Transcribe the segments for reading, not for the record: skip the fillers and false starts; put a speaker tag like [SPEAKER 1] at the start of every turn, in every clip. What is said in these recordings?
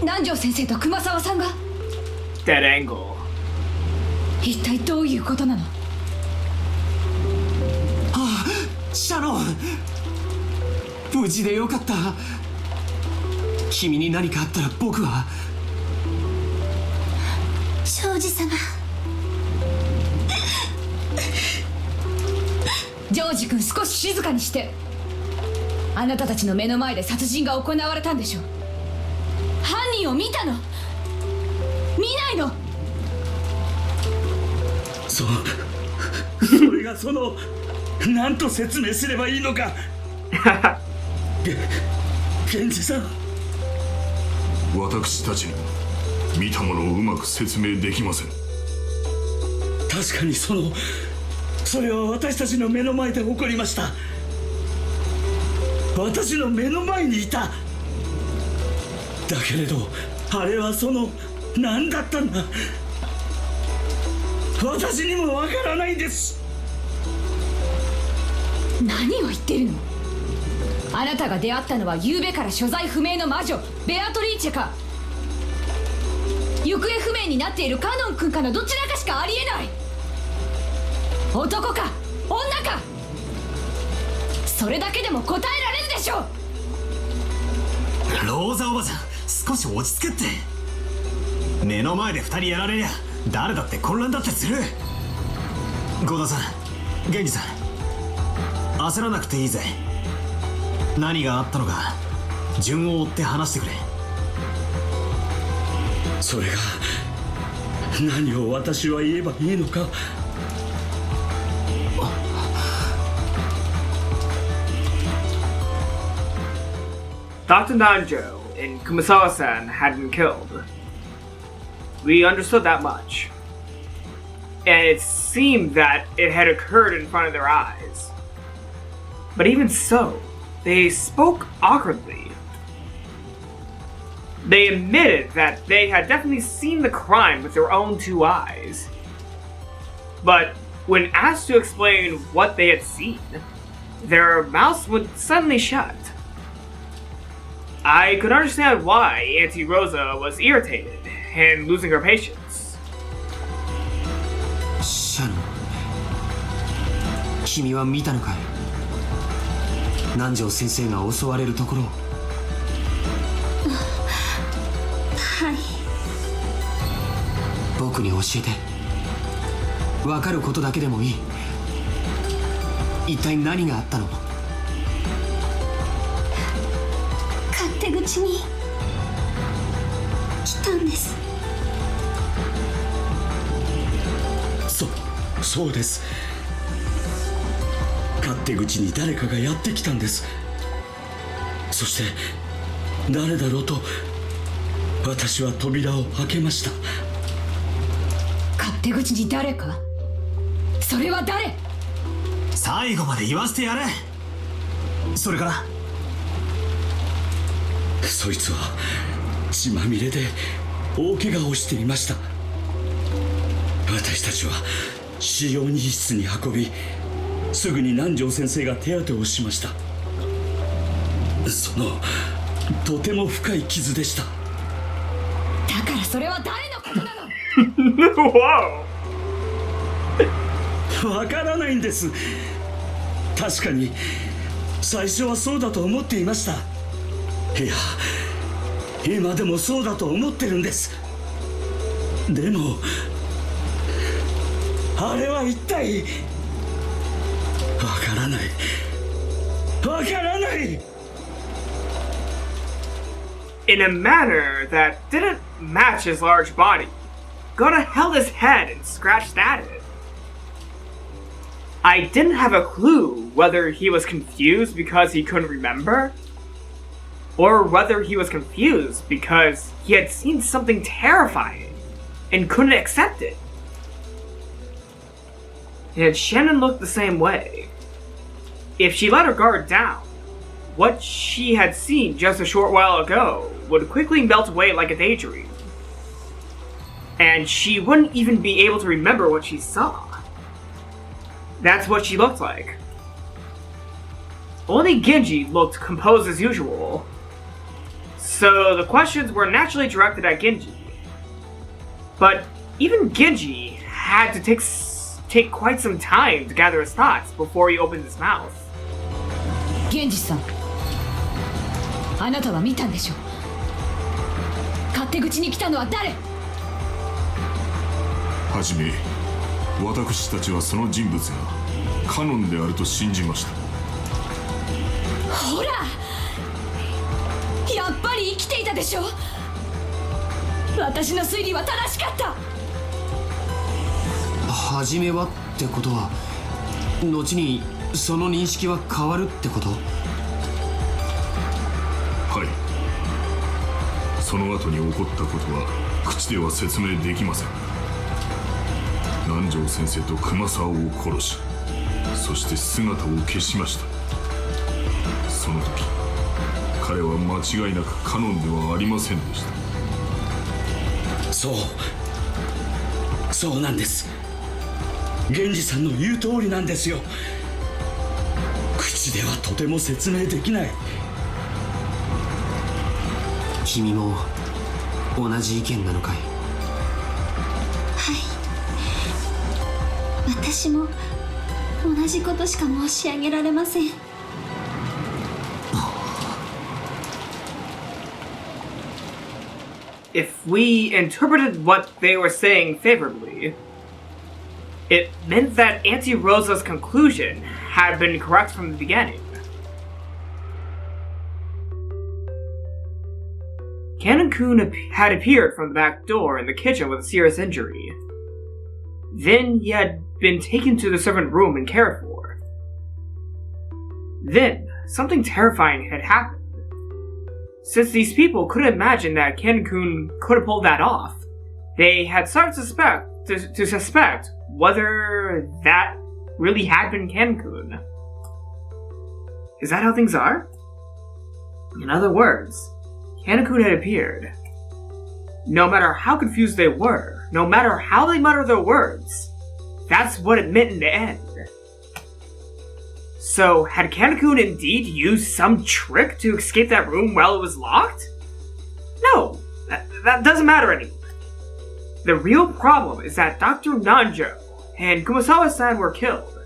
[SPEAKER 1] 南條先生と熊沢さんが
[SPEAKER 2] Dead angle.
[SPEAKER 1] 一体どういうことなの？
[SPEAKER 3] ああ、シャロン、無事でよかった。君に何かあったら僕は。
[SPEAKER 1] 庄司様。ジョージ君、少し静かにして。あなたたちの目の前で殺人が行われたんでしょ。犯人を見たの？見ないの？
[SPEAKER 4] それが何と説明すればいいのか。源氏さん、
[SPEAKER 5] 私たちにも見たものをうまく説明できません。
[SPEAKER 4] 確かにそれは私たちの目の前で起こりました。私の目の前にいた。だけれどあれは何だったんだ。私にもわからないんです。
[SPEAKER 1] 何を言ってるの？あなたが出会ったのは昨べから所在不明の魔女ベアトリーチェか、行方不明になっているカノン君かのどちらかしかありえない。男か女か、それだけでも答えられるでしょ。
[SPEAKER 3] ローザおばさん、少し落ち着けって。目の前で2人やられりゃ誰だって混乱だってする。郷田さん、源氏さん、焦らなくていいぜ。何があったのか順を追って話してくれ。
[SPEAKER 4] それが何を私は言えばいいのか。
[SPEAKER 2] Dr. Nanjo and Kumasawa-san had been killed. We understood that much. And it seemed that it had occurred in front of their eyes. But even so, they spoke awkwardly. They admitted that they had definitely seen the crime with their own two eyes. But when asked to explain what they had seen, their mouths would suddenly shut. I could understand why Auntie Rosa was irritated and losing her patience.
[SPEAKER 3] シャロン、君は見たのかい？南條先生が襲われるところ。
[SPEAKER 1] はい。
[SPEAKER 3] 僕に教えて。分かることだけでもいい。一体何があったの？
[SPEAKER 1] 勝手口に来たんです。
[SPEAKER 4] そうです。勝手口に誰かがやってきたんです。そして誰だろうと私は扉を開けました。
[SPEAKER 1] 勝手口に誰か？それは誰？
[SPEAKER 3] 最後まで言わせてやれ。それから
[SPEAKER 4] そいつは血まみれで大怪我をしていました。私たちは使用人室に運び、すぐに南條先生が手当てをしました。とても深い傷でした。
[SPEAKER 1] だからそれは誰のことなの？
[SPEAKER 4] わからないんです。確かに最初はそうだと思っていました。いや、今でもそうだと思ってるんです。でもあれは一体わからない。
[SPEAKER 2] In a manner that didn't match his large body, Gota held his head and scratched at it. I didn't have a clue whether he was confused because he couldn't remember, or whether he was confused because he had seen something terrifying and couldn't accept it. And Shannon looked the same way. If she let her guard down, what she had seen just a short while ago would quickly melt away like a daydream. And she wouldn't even be able to remember what she saw. That's what she looked like. Only Genji looked composed as usual. So the questions were naturally directed at Genji. But even Genji had to take quite some time to gather his thoughts before he opened his mouth.
[SPEAKER 1] 源氏さん、あなたは見たんでしょう。勝手口に来たのは誰？
[SPEAKER 5] はじめ、私たちはその人物がカノンであると信じました。
[SPEAKER 1] ほら、やっぱり生きていたでしょ。私の推理は正しかった。
[SPEAKER 3] 初めはってことは、後にその認識は変わるってこと？
[SPEAKER 5] はい。その後に起こったことは口では説明できません。南條先生と熊沢を殺し、そして姿を消しました。その時、彼は間違いなくカノンではありませんでした。
[SPEAKER 4] そうなんです。源氏さんの言う通りなんですよ。口ではとても説明できない。
[SPEAKER 3] 君も同じ意見なのかい？
[SPEAKER 6] はい、私も同じことしか申し上げられません。
[SPEAKER 2] If we interpreted what they were saying favorably, it meant that Auntie Rosa's conclusion had been correct from the beginning. Canon-kun had appeared from the back door in the kitchen with a serious injury. Then he had been taken to the servant room and cared for. Then, something terrifying had happened. Since these people couldn't imagine that Canon-kun could have pulled that off, they had started to suspect whether that really had been Canon-kun. Is that how things are? In other words, Canon-kun had appeared. No matter how confused they were, no matter how they muttered their words, that's what it meant in the end. So, had Canon-kun indeed used some trick to escape that room while it was locked? No, that doesn't matter anymore. The real problem is that Dr. Nanjo and Kumasawa-san were killed.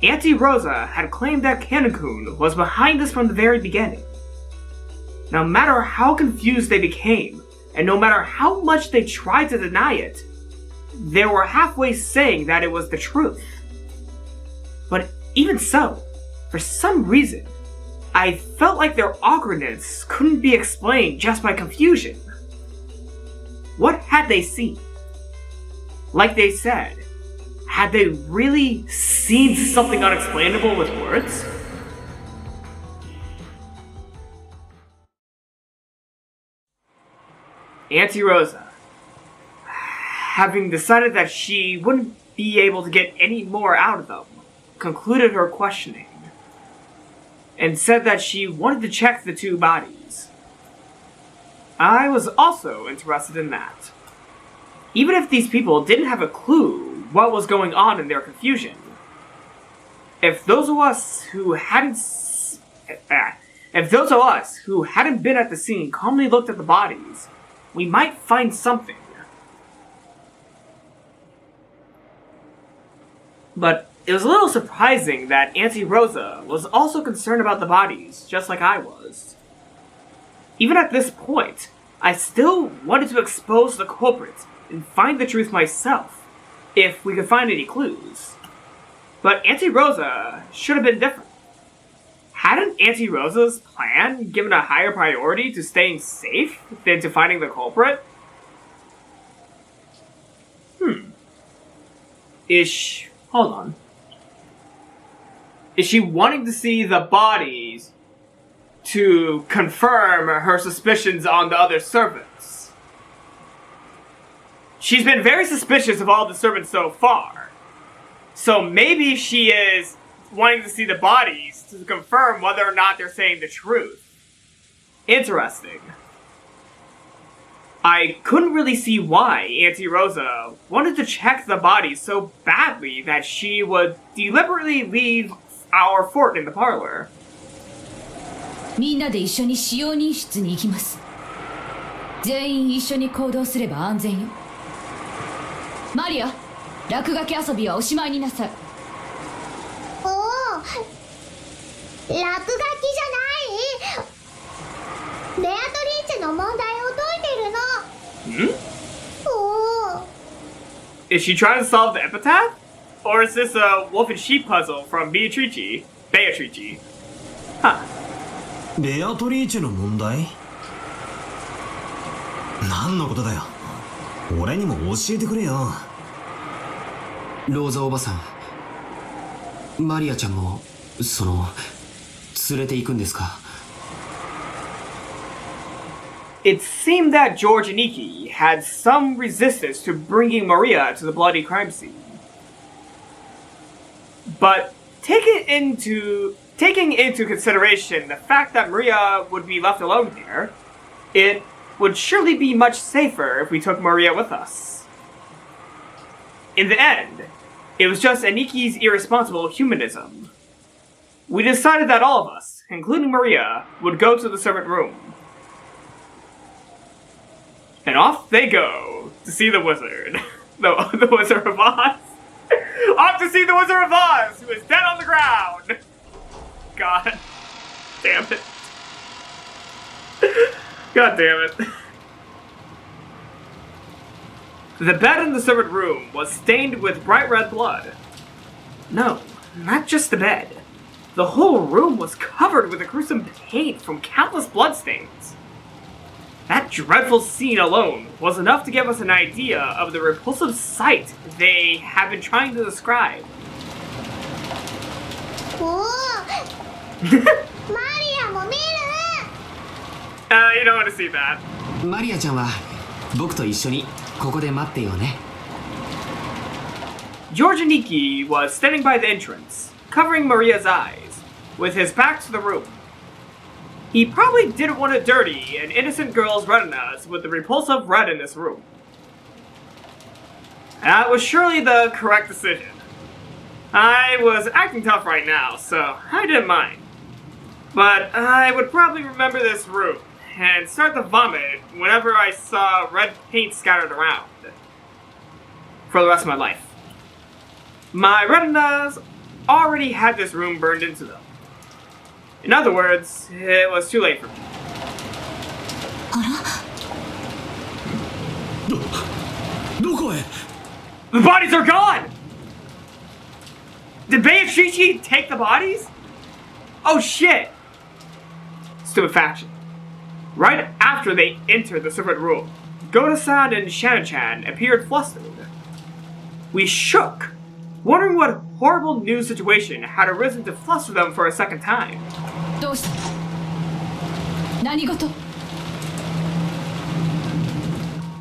[SPEAKER 2] Auntie Rosa had claimed that Canon-kun was behind this from the very beginning. No matter how confused they became, and no matter how much they tried to deny it, they were halfway saying that it was the truth. But even so, for some reason, I felt like their awkwardness couldn't be explained just by confusion. What had they seen? Like they said, had they really seen something unexplainable with words? Auntie Rosa, having decided that she wouldn't be able to get any more out of them, concluded her questioning, and said that she wanted to check the two bodies. I was also interested in that. Even if these people didn't have a clue what was going on in their confusion, if those of us who hadn't been at the scene calmly looked at the bodies, we might find something. But it was a little surprising that Auntie Rosa was also concerned about the bodies, just like I was. Even at this point, I still wanted to expose the culprits and find the truth myself, if we could find any clues. But Auntie Rosa should have been different. Hadn't Auntie Rosa's plan given a higher priority to staying safe than to finding the culprit? Hold on. Is she wanting to see the bodies to confirm her suspicions on the other servants? She's been very suspicious of all the servants so far. So maybe she is wanting to see the bodies to confirm whether or not they're saying the truth. Interesting. I couldn't really see why Auntie Rosa wanted to check the bodies so badly that she would deliberately leave our fort in the parlor.
[SPEAKER 1] みんなで一緒に使用人室に行きます。全員一緒に行動すれば安全よ。マリア、落書き遊びはおしまいになさい。
[SPEAKER 7] おお、落書きじゃない。ベアトリーチェの問題を解いてるの。おお。
[SPEAKER 2] Is she trying to solve the epitaph? Or is this a wolf and sheep puzzle from Beatrice? Huh.
[SPEAKER 3] ベアトリーチェの問題？何のことだよ。俺にも教えてくれよ。
[SPEAKER 8] ローザおばさん、マリアちゃんも連れて行くんですか？
[SPEAKER 2] It seemed that George and Nikki had some resistance to bringing Maria to the bloody crime scene. But taking into consideration the fact that Maria would be left alone here, it would surely be much safer if we took Maria with us. In the end, it was just Aniki's irresponsible humanism. We decided that all of us, including Maria, would go to the servant room. And off they go to see the wizard. the Wizard of Oz. Off to see the Wizard of Oz, who is dead on the ground. God damn it. God damn it. The bed in the servant room was stained with bright red blood. No, not just the bed. The whole room was covered with a gruesome paint from countless bloodstains. That dreadful scene alone was enough to give us an idea of the repulsive sight they have been trying to describe.
[SPEAKER 7] おお。マリアも見る。
[SPEAKER 2] You don't want to see that.
[SPEAKER 8] マリアちゃんは僕と一緒にここで待ってよね。
[SPEAKER 2] George Aniki was standing by the entrance, covering Maria's eyes, with his back to the room. He probably didn't want to dirty an innocent girl's retinas with the repulsive red in this room. That was surely the correct decision. I was acting tough right now, so I didn't mind. But I would probably remember this room and start to vomit whenever I saw red paint scattered around. For the rest of my life. My retinas already had this room burned into them. In other words, it was too late for me.
[SPEAKER 4] どこへ？
[SPEAKER 2] The bodies are gone! Did Beatrice take the bodies? Oh shit! Stupefaction. Right after they entered the servant room, Goda-san and Shannon-chan appeared flustered. We shook, wondering what horrible new situation had arisen to fluster them for a second time.
[SPEAKER 1] どうした？何事？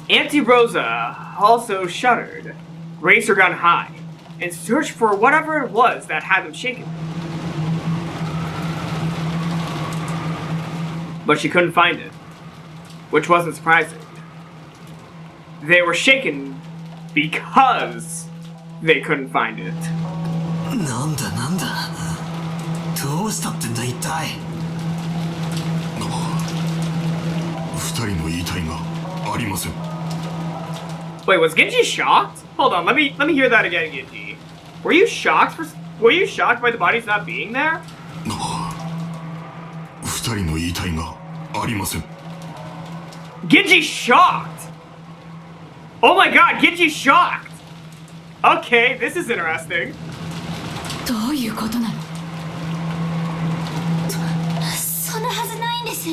[SPEAKER 2] Auntie Rosa also shuddered, raised her gun high, and searched for whatever it was that had them shaken. But she couldn't find it, which wasn't surprising. They were shaken because they couldn't find it.
[SPEAKER 3] なんだなんだ。どうしたってんだ一体。
[SPEAKER 5] 二人の遺体がありません。
[SPEAKER 2] Wait, was Genji shocked? Hold on, let me hear that again, Genji. Were you shocked by the bodies not being there?
[SPEAKER 5] 二人の遺体がありません。
[SPEAKER 2] Genji shocked! Oh my god, Genji shocked! Okay, this is interesting.
[SPEAKER 1] どういうことなの？
[SPEAKER 6] そんなはずないんです。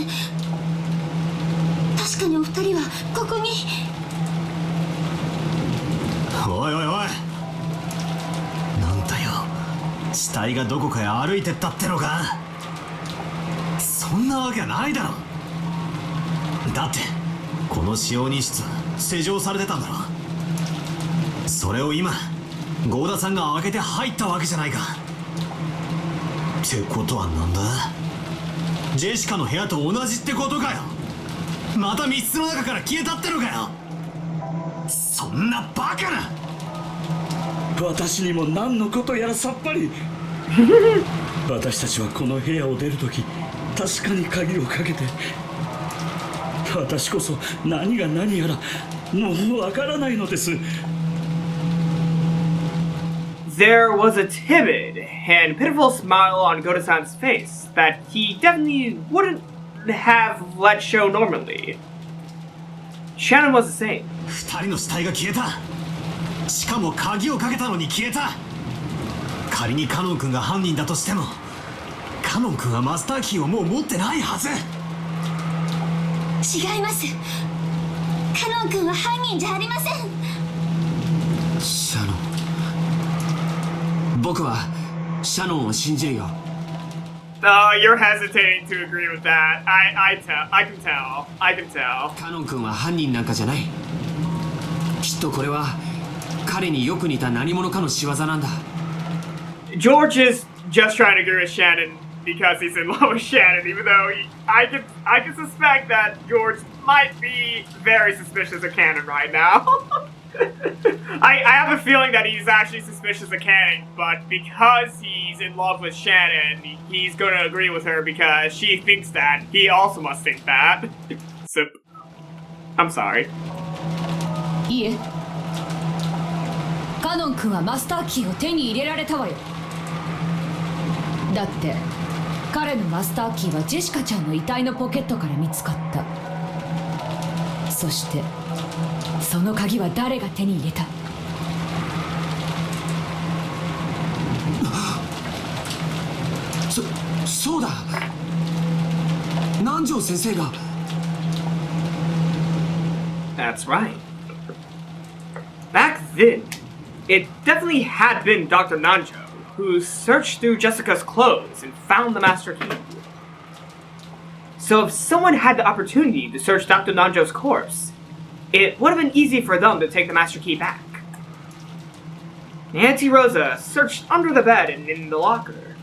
[SPEAKER 6] 確かにお二人はここに。
[SPEAKER 3] おいおいおい。なんだよ。死体がどこかへ歩いてったってのか。そんなわけないだろ。だってこの使用人室施錠されてたんだろ。それを今ゴーダさんが開けて入ったわけじゃないか。ってことはなんだ？ジェシカの部屋と同じってことかよ。また密室の中から消えたってのかよ。そんなバカな。
[SPEAKER 4] 私にも何のことやらさっぱり。私たちはこの部屋を出るとき、確かに鍵をかけて、私こそ何が何やらもうわからないのです。
[SPEAKER 2] There was a timid and pitiful smile on Goda-san's face that he definitely wouldn't have let show normally. Shannon was the same.
[SPEAKER 3] 二人の死体が消えた。しかも鍵をかけたのに消えた。仮にカノン君が犯人だとしても、カノン君はマスターキーをもう持ってないはず。
[SPEAKER 6] 違います。カノン君は犯人じゃありません。
[SPEAKER 8] シャノン、僕はシャノンを信じるよ。
[SPEAKER 2] You're hesitating to agree with that. I can tell.
[SPEAKER 8] カノン君は犯人なんかじゃない。きっとこれは彼によく似た何者かの仕業なんだ。
[SPEAKER 2] George is just trying to agree with Shannon because he's in love with Shannon, even though I can suspect that George might be very suspicious of Cannon right now. I have a feeling that he's actually suspicious of Cannon, but because he's in love with Shannon, he's going to agree with her because she thinks that. He also must think that. So, I'm sorry.
[SPEAKER 1] いえ、カノン君はマスターキーを手に入れられたわよ。だって彼のマスターキーはジェシカちゃんの遺体のポケットから見つかった。そしてその鍵は誰が手に入れた？
[SPEAKER 8] そうだ、南條先生が。
[SPEAKER 2] That's right. Back then, it definitely had been Dr. Nanjo who searched through Jessica's clothes and found the master key. So if someone had the opportunity to search Dr. Nanjo's corpse, it would have been easy for them to take the master key back. Auntie Rosa searched under the bed and in the locker.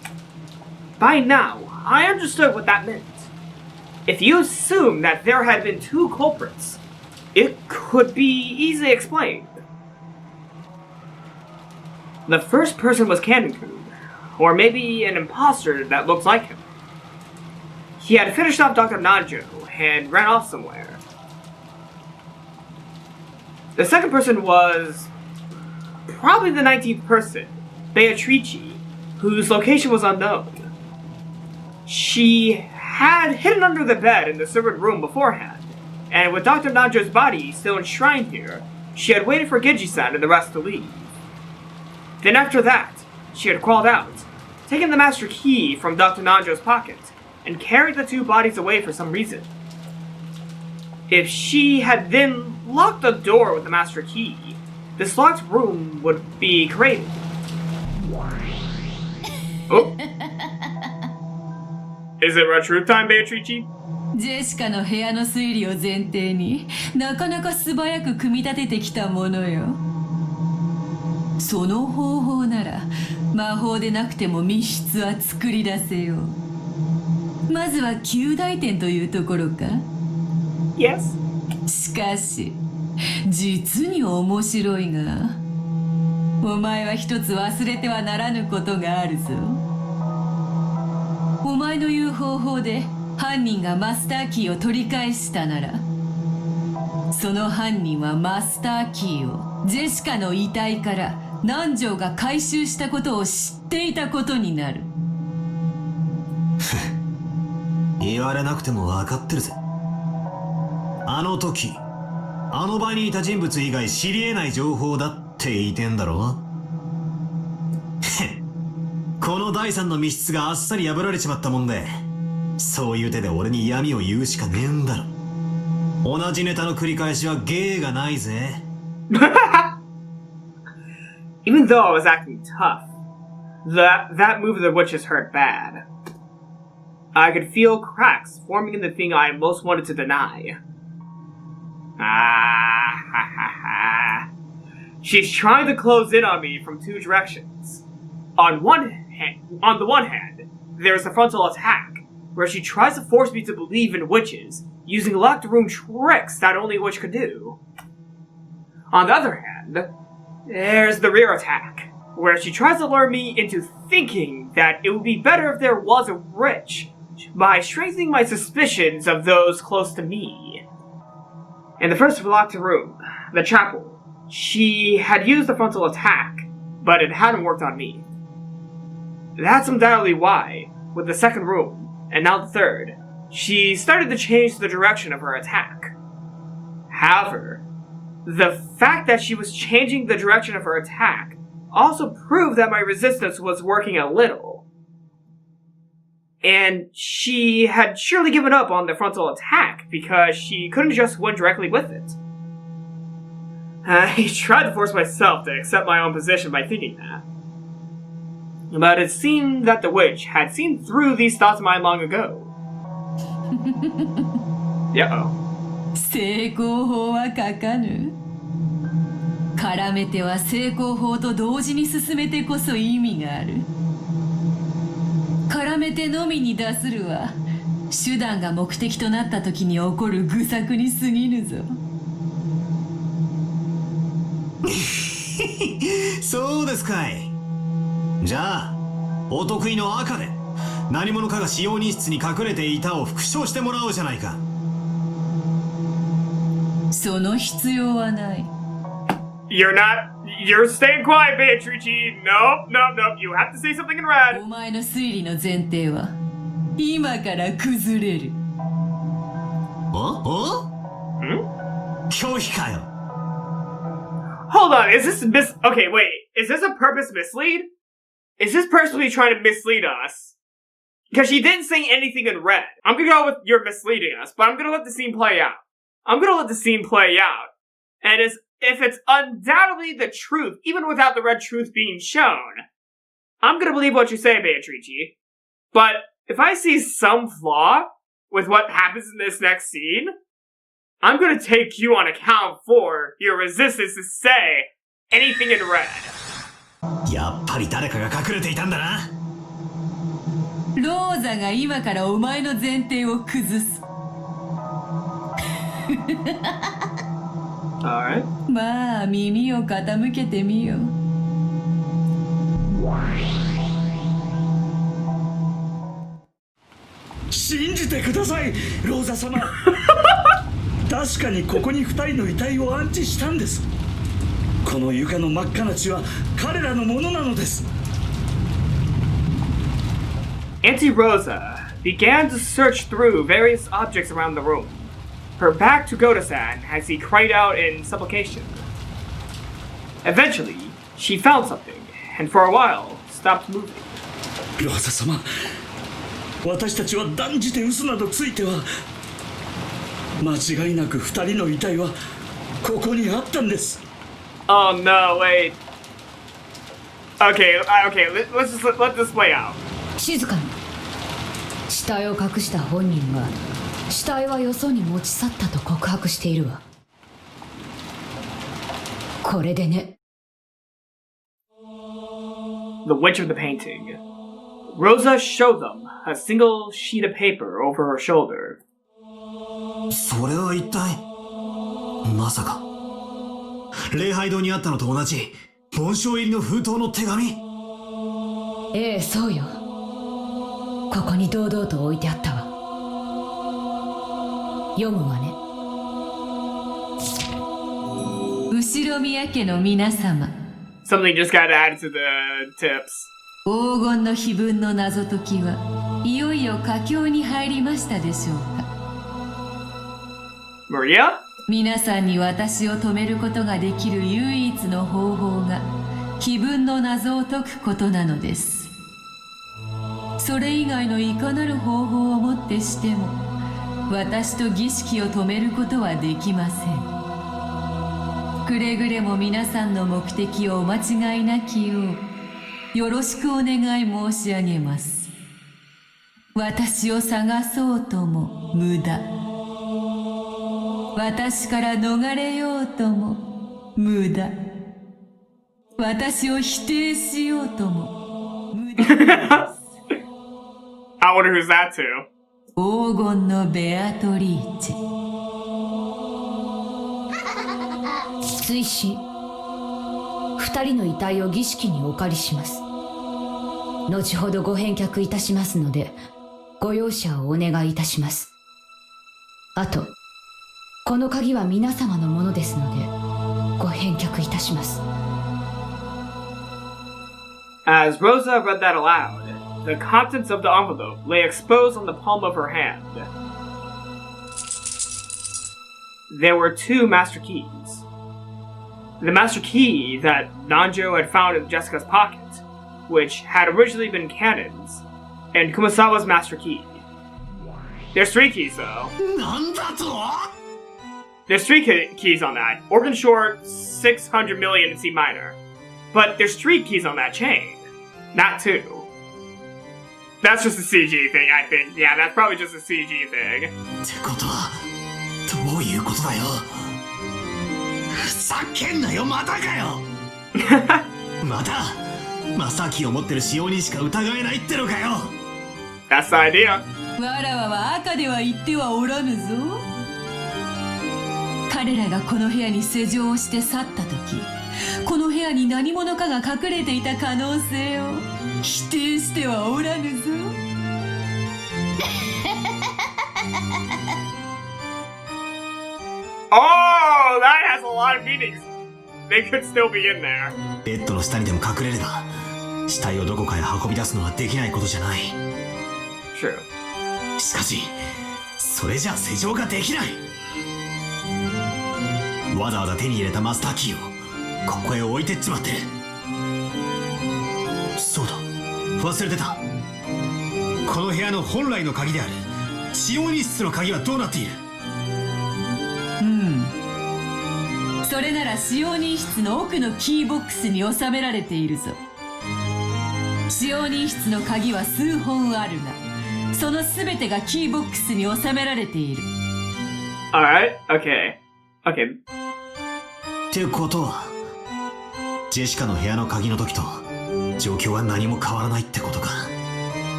[SPEAKER 2] By now, I understood what that meant. If you assume that there had been two culprits, it could be easily explained. The first person was Cannon-kun, or maybe an imposter that looks like him. He had finished off Dr. Nanjo and ran off somewhere. The second person was probably the 19th person, Beatrice, whose location was unknown. She had hidden under the bed in the servant room beforehand, and with Dr. Nanjo's body still enshrined here, she had waited for Genji-san and the rest to leave. Then after that, she had crawled out, taken the master key from Dr. Nanjo's pocket, and carried the two bodies away for some reason. If she had then locked the door with the master key, this locked room would be created. Oh. Is it retro time, Beatrice?
[SPEAKER 9] ジェシカの部屋の推理を前提になかなか素早く組み立ててきたものよ。その方法なら魔法でなくても密室は作り出せよう。まずは及第点というところか。
[SPEAKER 2] Yes.
[SPEAKER 9] しかし実に面白いが、お前は一つ忘れてはならぬことがあるぞ。お前の言う方法で犯人がマスターキーを取り返したなら、その犯人はマスターキーをジェシカの遺体から南條が回収したことを知っていたことになる。
[SPEAKER 3] 言われなくても分かってるぜ。あの時あの場にいた人物以外知り得ない情報だって言いてんだろ。この第三の密室があっさり破られちまったもんで、そういう手で俺に闇を言うしかねえんだろ。同じネタの繰り返しは芸がないぜ。
[SPEAKER 2] Even though I was acting tough, that move of the witches hurt bad. I could feel cracks forming in the thing I most wanted to deny. She's trying to close in on me from two directions. On the one hand, there's the frontal attack, where she tries to force me to believe in witches, using locked room tricks that only a witch could do. On the other hand, there's the rear attack, where she tries to lure me into thinking that it would be better if there was a witch by strengthening my suspicions of those close to me. In the first locked room, the chapel, she had used the frontal attack, but it hadn't worked on me. That's undoubtedly why, with the second room, and now the third, she started to change the direction of her attack. However, the fact that she was changing the direction of her attack also proved that my resistance was working a little. And she had surely given up on the frontal attack because she couldn't just win directly with it. I tried to force myself to accept my own position by thinking that. But it seemed that the witch had seen through these thoughts of mine long ago. Uh-oh.
[SPEAKER 9] 成功法は書かぬ。絡めては成功法と同時に進めてこそ意味がある。絡めてのみに出するは手段が目的となった時に起こる愚策に過ぎぬぞ。
[SPEAKER 3] そうですかい。じゃあお得意の赤で何者かが使用人室に隠れていたを復唱してもらおうじゃないか。
[SPEAKER 9] その必要はない。
[SPEAKER 2] You're staying quiet, Beatrice. Nope. You have to say something in red.
[SPEAKER 9] お前の推理の前提は今から崩れる。
[SPEAKER 3] 拒否かよ。
[SPEAKER 2] Hold on, okay, wait. Is this a purpose mislead? Is this personally trying to mislead us? Because she didn't say anything in red. I'm gonna go with you're misleading us, but I'm gonna let the scene play out. And if it's undoubtedly the truth, even without the red truth being shown, I'm gonna believe what you say, Beatrice. But if I see some flaw with what happens in this next scene, I'm gonna take you on account for your resistance to say anything in red.
[SPEAKER 3] やっぱり誰かが隠れていたんだな。
[SPEAKER 9] ローザが今からお前の前提を崩す。
[SPEAKER 2] Alright.
[SPEAKER 9] まあ耳を傾けてみよう。
[SPEAKER 4] 信じてください、ローザ様。確かにここに2人の遺体を安置したんです。この床の真っ赤な血は彼らのものなのです。
[SPEAKER 2] Auntie Rosa began to search through various objects around the room, her back to Goda-san as he cried out in supplication. Eventually, she found something, and for a while, stopped moving.
[SPEAKER 4] ローザ様、私たちは断じて嘘などついては。間違いなく2人の遺体はここにあったんです。
[SPEAKER 2] Oh no, wait. Okay, let's just let this play out.
[SPEAKER 1] 静かに。死体を隠した本人が死体はよそに持ち去ったと告白しているわ。これでね。
[SPEAKER 2] The witch of the painting. Rosa showed them a single sheet of paper over her shoulder.
[SPEAKER 3] それは一体まさか礼拝堂にあったのと同じ紋章入りの封筒の手紙？
[SPEAKER 1] ええ、そうよ。ここに堂々と置いてあったわ。読むわね。
[SPEAKER 9] 後ろ宮家の皆様。
[SPEAKER 2] Something just got added to the tips.
[SPEAKER 9] 黄金の碑文の謎解きはいよいよ佳境に入りましたでしょうか。
[SPEAKER 2] Maria?
[SPEAKER 9] 皆さんに私を止めることができる唯一の方法が碑文の謎を解くことなのです。それ以外のいかなる方法をもってしても私と儀式を止めることはできません。くれぐれも皆さんの目的をお間違いなきようよろしくお願い申し上げます。私を探そうとも無駄。私から逃れようとも無駄。私を否定しようとも無駄です。
[SPEAKER 2] I wonder who's that to.
[SPEAKER 9] 黄金のベアトリーチェ。
[SPEAKER 1] 追伸。二人の遺体を儀式にお借りします。後ほどご返却いたしますので、ごご容赦をお願いいたします。あと、この鍵は皆様のものですので、ご返却いたします。
[SPEAKER 2] As Rosa read that aloud, the contents of the envelope lay exposed on the palm of her hand. There were 2 master keys. The master key that Nanjo had found in Jessica's pocket, which had originally been Cannon's, and Kumasawa's master key. There's 3 keys though. There's 3 keys on that. Organ short 600 million in C minor. But there's 3 keys on that chain, not 2. That's just a CG thing, I think. Yeah, that's probably just a CG thing.
[SPEAKER 3] ってことはどういうことだよ。ふざけんなよ、またかよ。またマスターキーを持ってる使用人しか疑えないってのかよ。
[SPEAKER 2] That's the idea.
[SPEAKER 9] わらわは赤では言ってはおらぬぞ。彼らがこの部屋に施錠をして去った時、この部屋に何者かが隠れていた可能性を否定してはおらぬぞ。
[SPEAKER 2] Oh, that has a lot of meanings. They could still be in there.
[SPEAKER 3] ベッドの下にでも隠れれば死体をどこかへ運び出すのはできないことじゃない。
[SPEAKER 2] True.
[SPEAKER 3] しかしそれじゃ施錠ができない。わざわざ手に入れたマスターキーをここへ置いてっちまってる。そうだ、忘れてた。この部屋の本来の鍵である使用人室の鍵はどうなっている？
[SPEAKER 9] それなら使用人室の奥のキーボックスに収められているぞ。使用人室の鍵は数本あるが、その全てがキーボックスに収められている。
[SPEAKER 2] Alright, okay. Okay.
[SPEAKER 3] ってことはジェシカの部屋の鍵の時と状況は何も変わらないってことか。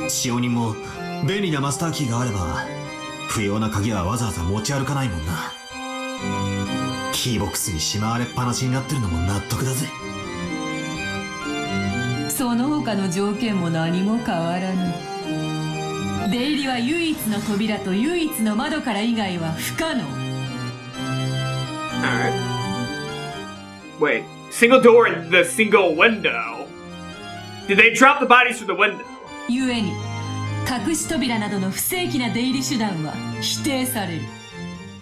[SPEAKER 3] 使用人も便利なマスターキーがあれば不要な鍵はわざわざ持ち歩かないもんな。キーボックスにしまわれっぱなしになってるのも納得だぜ。
[SPEAKER 9] その他の条件も何も変わらぬ。出入りは唯一の扉と唯一の窓から以外は不可能。
[SPEAKER 2] Alright. Wait, single door and the single window. Did they drop the bodies through the window?
[SPEAKER 9] ゆえに隠し扉などの不正規な出入り手段は否定される。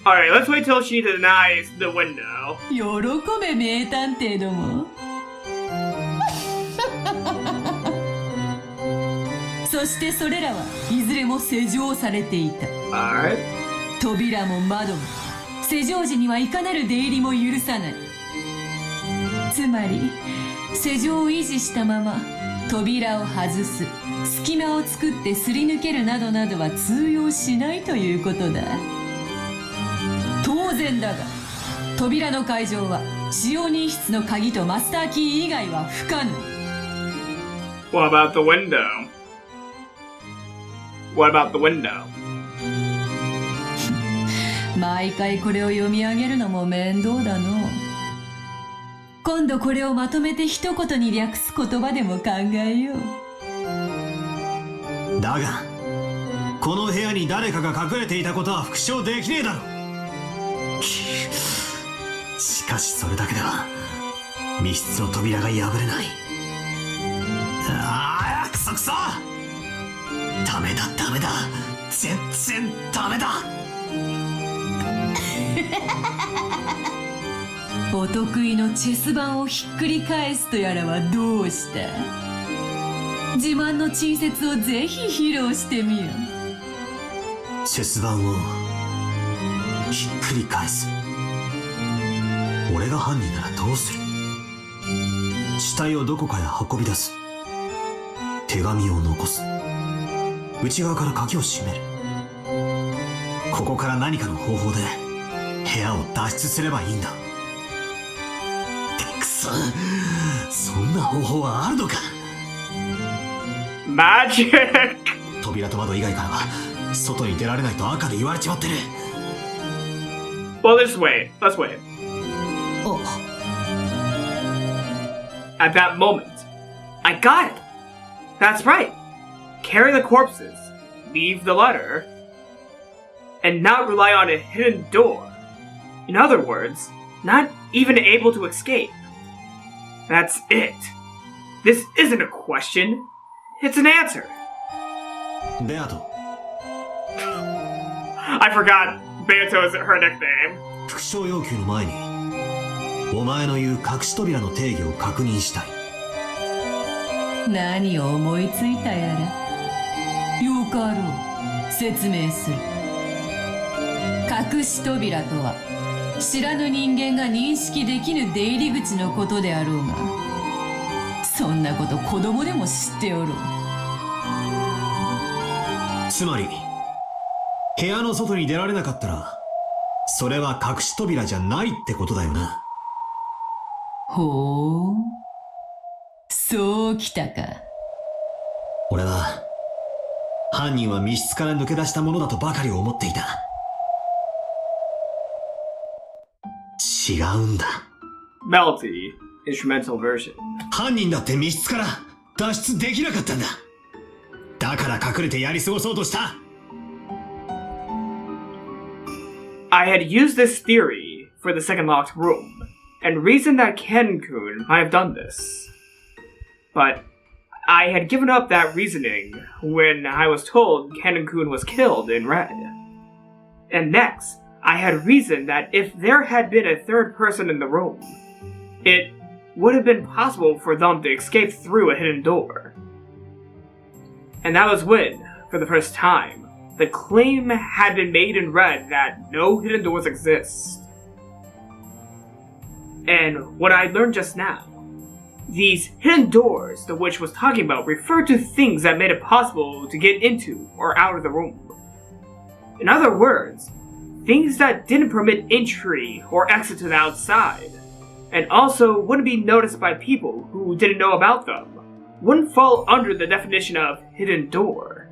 [SPEAKER 2] Alright, let's wait till she denies the window.
[SPEAKER 9] 喜べ名探偵ども。そしてそれらはいずれも施錠されていた。
[SPEAKER 2] Alright.
[SPEAKER 9] 扉も窓も施錠時にはいかなる出入りも許さない。つまり施錠を維持したまま扉を外す、隙間を作ってすり抜けるなどなどは通用しないということだ。当然だが扉の開錠は使用人室の鍵とマスターキー以外は不可能。
[SPEAKER 2] What about the window? What about the window?
[SPEAKER 9] 毎回これを読み上げるのも面倒だの。今度これをまとめて一言に略す言葉でも考えよう。
[SPEAKER 3] だがこの部屋に誰かが隠れていたことは復唱できねえだろ。しかしそれだけでは密室の扉が破れない。ああ、クソクソ。ダメだダメだ、全然ダメだ。
[SPEAKER 9] お得意のチェス盤をひっくり返すとやらはどうした？自慢の珍説をぜひ披露してみよ。
[SPEAKER 3] チェス盤をひっくり返す。俺が犯人ならどうする？死体をどこかへ運び出す。手紙を残す。内側から鍵を閉める。ここから何かの方法で部屋を脱出すればいいんだ。くそ、そんな方法はあるのか。
[SPEAKER 2] マジック。
[SPEAKER 3] 扉と窓以外からは外に出られないと赤で言われちまってる。
[SPEAKER 2] Well, let's wait. Let's wait. At that moment, I got it. That's right. Carry the corpses. leave the letter and not rely on a hidden door. In other words, not even able to escape. That's it. This isn't a question, it's an answer.
[SPEAKER 3] ベアト、
[SPEAKER 2] I forgot Beato is her nickname.
[SPEAKER 3] 復唱要求の前にお前の言う隠し扉の定義を確認したい。
[SPEAKER 9] 何を思いついたやら。よかろう、説明する。隠し扉とは知らぬ人間が認識できぬ出入り口のことであろうが、そんなこと子供でも知っておろう。
[SPEAKER 3] つまり部屋の外に出られなかったらそれは隠し扉じゃないってことだよな。
[SPEAKER 9] ほう、そうきたか。
[SPEAKER 3] 俺は犯人は密室から抜け出したものだとばかり思っていた。違うんだ。
[SPEAKER 2] Melty, instrumental version.
[SPEAKER 3] 犯人だって密室から脱出できなかったんだ。だから隠れてやり過ごそうとした。
[SPEAKER 2] I had used this theory for the second locked room, and reasoned that Ken-kun might have done this. But I had given up that reasoning when I was told Ken-kun was killed in red. And next, I had reasoned that if there had been a third person in the room, it would have been possible for them to escape through a hidden door. And that was when, for the first time, the claim had been made in red that no hidden doors exist. And what I learned just now, these hidden doors the witch was talking about referred to things that made it possible to get into or out of the room. In other words, things that didn't permit entry or exit to the outside, and also wouldn't be noticed by people who didn't know about them, wouldn't fall under the definition of hidden door.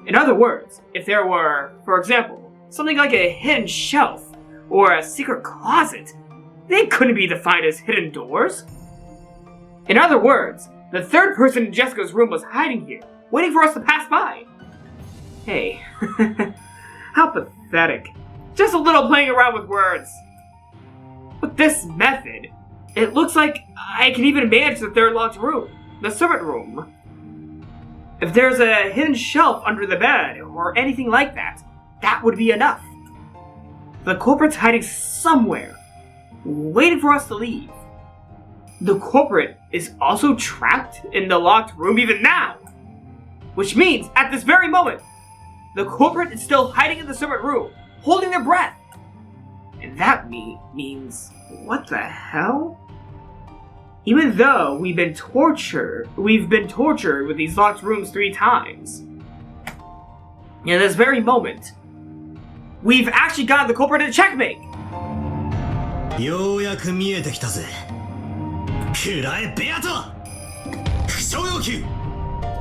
[SPEAKER 2] In other words, if there were, for example, something like a hidden shelf or a secret closet, they couldn't be defined as hidden doors. In other words, the third person in Jessica's room was hiding here, waiting for us to pass by. Hey, how pathetic. Just a little playing around with words. With this method, it looks like I can even manage the third locked room, the servant room. If there's a hidden shelf under the bed, or anything like that, that would be enough. The culprit's hiding somewhere, waiting for us to leave. The culprit is also trapped in the locked room even now. Which means, at this very moment, the culprit is still hiding in the servant room, holding their breath. And that means, what the hell? Even though we've been tortured with these locked rooms 3 times. In this very moment, we've actually gotten the culprit in checkmate.
[SPEAKER 3] ようやく見えてきたぜ。くらえベアト。不詳要求。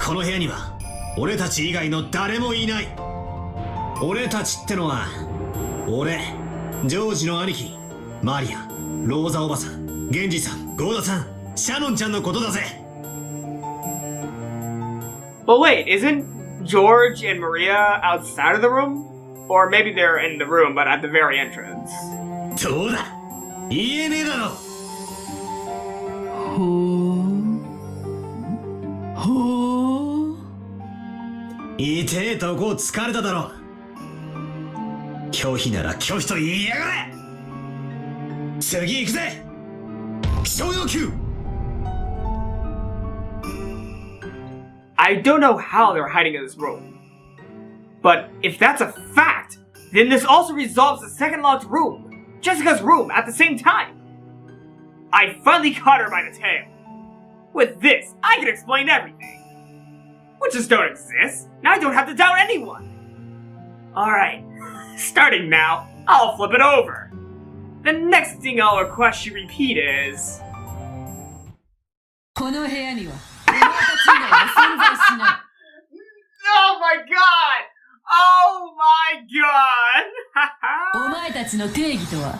[SPEAKER 3] この部屋には俺たち以外の誰もいない。俺たちってのは俺、ジョージの兄貴、マリア、ローザおばさん、ゲンジさん、ゴーダさん。シャノンちゃんのことだぜ。
[SPEAKER 2] But wait, isn't George and Maria outside of the room? Or maybe they're in the room, but at the very entrance.
[SPEAKER 3] どうだ言えねえだろ。
[SPEAKER 9] ほう。
[SPEAKER 3] 痛えとこ疲れただろ。拒否なら拒否と言いやがれ。次行くぜ。気象要求。
[SPEAKER 2] I don't know how they're hiding in this room. But if that's a fact, then this also resolves the second locked room, Jessica's room, at the same time. I finally caught her by the tail. With this, I can explain everything. Witches don't exist, and I don't have to doubt anyone. Alright, starting now, I'll flip it over. The next thing I'll request you repeat is...
[SPEAKER 9] この部屋にはお前たち以外は存在しない。
[SPEAKER 2] Oh my god! Oh my god!
[SPEAKER 9] お前たちの定義とは、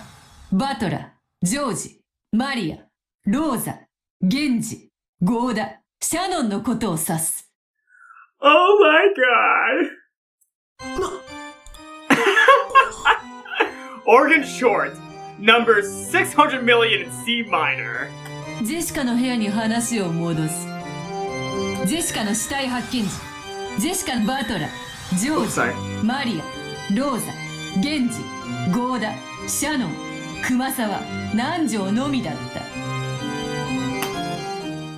[SPEAKER 9] バトラー、ジョージ、マリア、ローザ、ゲンジ、ゴーダ、シャノンのことを指す。
[SPEAKER 2] Oh my god! Organ short, number 600 million in C minor.
[SPEAKER 9] ジェシカの部屋に話を戻す。ジェシカの死体発見時、ジェシカのバトラー、ジョージ、マリア、ローザ、ゲンジ、ゴーダ、シャノン、熊沢、南條のみだった。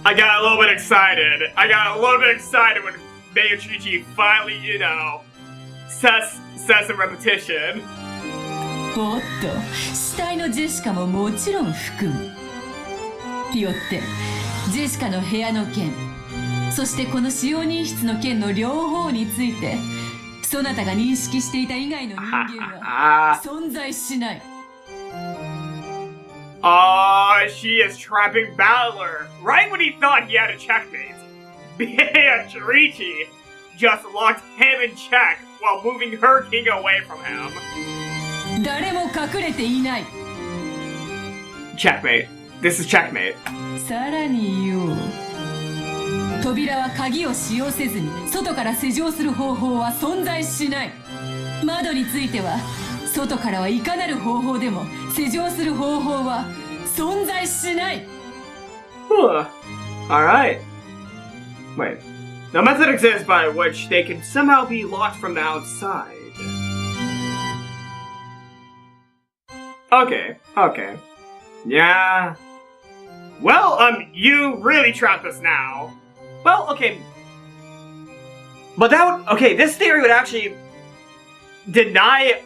[SPEAKER 2] I got a little bit excited. I got a little bit excited when Beatrice finally, says some repetition.
[SPEAKER 9] おっと、死体のジェシカももちろん含む。よって、ジェシカの部屋の件、そしてこの使用人室の件の両方について、そなたが認識していた以外の人間は存在しない。
[SPEAKER 2] She is trapping Battler right when he thought he had a checkmate. Beatrice just locked him in check while moving her king away from him.
[SPEAKER 9] 誰も隠れていない。
[SPEAKER 2] Checkmate. This is checkmate.
[SPEAKER 9] さらに言おう。扉は鍵を使用せずに外から施錠する方法は存在しない。窓については外からはいかなる方法でも施錠する方法は存在しない。
[SPEAKER 2] Alright. Wait. The method exists by which they can somehow be locked from the outside. Okay. Yeah. Well, you really trapped us now. Well, okay. But this theory would actually deny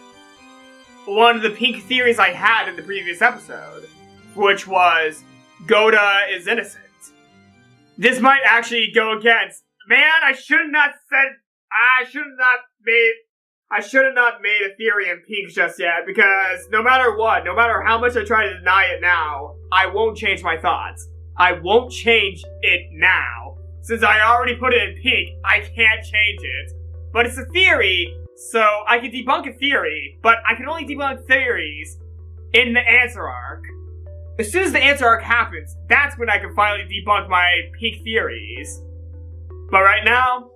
[SPEAKER 2] one of the pink theories I had in the previous episode, which was Goda is innocent. This might actually go against. Man, I should have not made a theory in pink just yet, because no matter what, no matter how much I try to deny it now, I won't change my thoughts. I won't change it now. Since I already put it in pink, I can't change it. But it's a theory, so I can debunk a theory, but I can only debunk theories in the answer arc. As soon as the answer arc happens, that's when I can finally debunk my pink theories. But right now,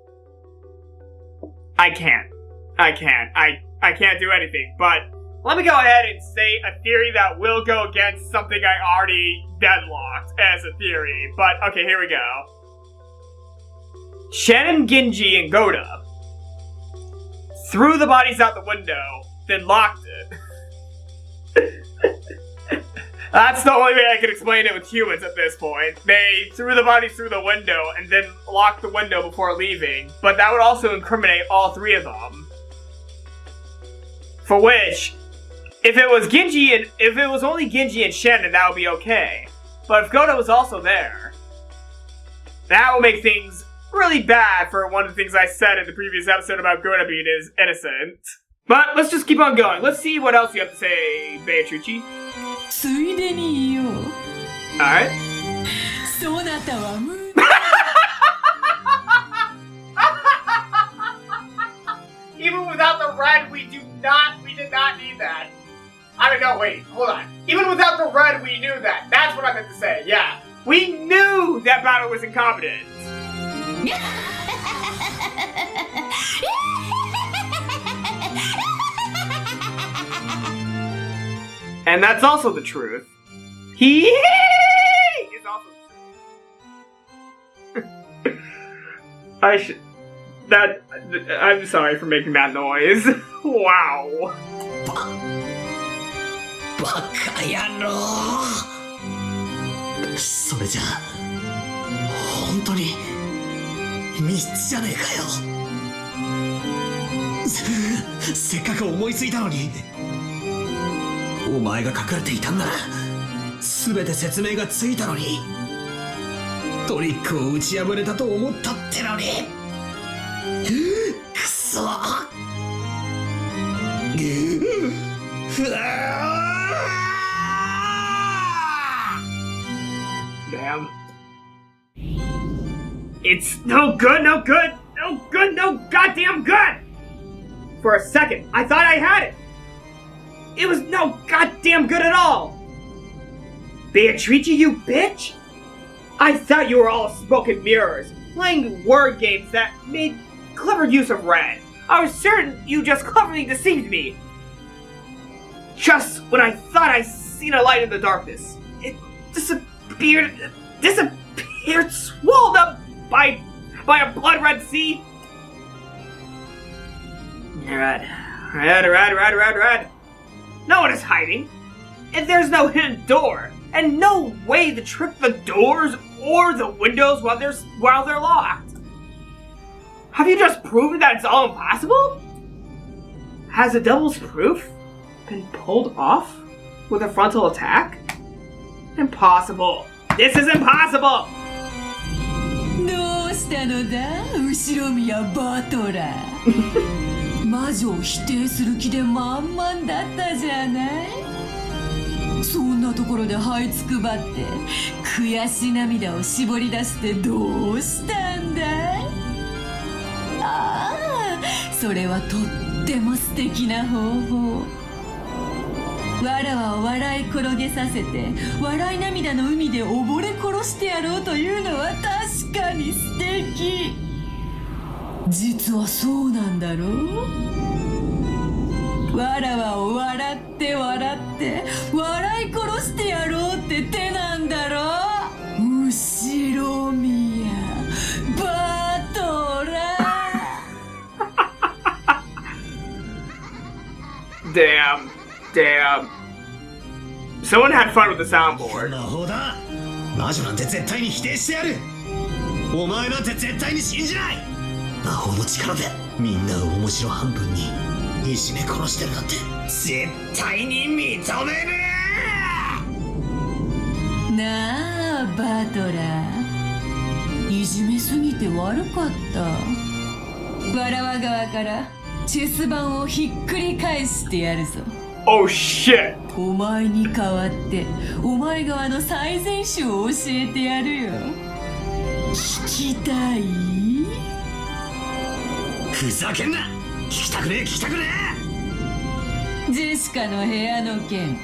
[SPEAKER 2] I can't. I can't do anything, but let me go ahead and say a theory that will go against something I already deadlocked as a theory. But, okay, here we go. Shannon, Genji, and Goda threw the bodies out the window, then locked it. That's the only way I can explain it with humans at this point. They threw the bodies through the window and then locked the window before leaving, but that would also incriminate all three of them. For which, if it was only Genji and Shannon, that would be okay. But if Goda was also there, that would make things really bad for one of the things I said in the previous episode about Goda being innocent. But let's just keep on going. Let's see what else you have to say, Beatrice.
[SPEAKER 9] ついでに言おう。
[SPEAKER 2] Alright.
[SPEAKER 9] そなたは無理。
[SPEAKER 2] Even without the red, we did not need that. I mean, no, wait, hold on. Even without the red, we knew that. That's what I meant to say, yeah. We knew that battle was incompetent. And that's also the truth. He is also the truth. I'm sorry for making that noise. Wow.
[SPEAKER 3] バカ野郎。それじゃ本当に密室じゃねえかよ。せっかく思いついたのに。お前が隠れていたんなら全て説明がついたのに、トリックを打ち破れたと思ったってのに。くそ。
[SPEAKER 2] Damn. It's no good, no goddamn good! For a second, I thought I had it! It was no goddamn good at all! Beatrice, you bitch! I thought you were all smoke and mirrors, playing word games that made clever use of red. I was certain you just cleverly deceived me. Just when I thought I seen a light in the darkness, it disappeared, swallowed up by a blood-red sea. Red. No one is hiding. And there's no hidden door. And no way to trick the doors or the windows while they're locked. Have you just proven that it's all impossible? Has the devil's proof been pulled off with a frontal attack? Impossible. This is impossible.
[SPEAKER 9] どうしたのだ後ろ宮バトラー魔女を否定する気で満々だったじゃない。そんなところで這いつくばって悔し涙を絞り出してどうしたんだい。ああ、それはとっても素敵な方法。わらわを笑い転げさせて笑い涙の海で溺れ殺してやろうというのは確かに素敵。実はそうなんだろう。わらわを笑って笑い殺してやろうって手なんだろう。後ろ宮バトラ
[SPEAKER 2] Damn. Someone had fun with the soundboard.
[SPEAKER 3] 魔法だ。魔女なんて絶対に否定してやる。お前なんて絶対に信じない。魔法の力でみんなを面白半分にいじめ殺してるなんて絶対に認める。
[SPEAKER 9] なあバトラー、いじめすぎて悪かった。わらわ側からチェス盤をひっくり返してやるぞ。
[SPEAKER 2] Oh shit!
[SPEAKER 9] お前に代わってお前側の最善手を教えてやるよ。聞きたい？
[SPEAKER 3] ふざけんな。聞きたくねえ。
[SPEAKER 9] ジェシカの部屋の件、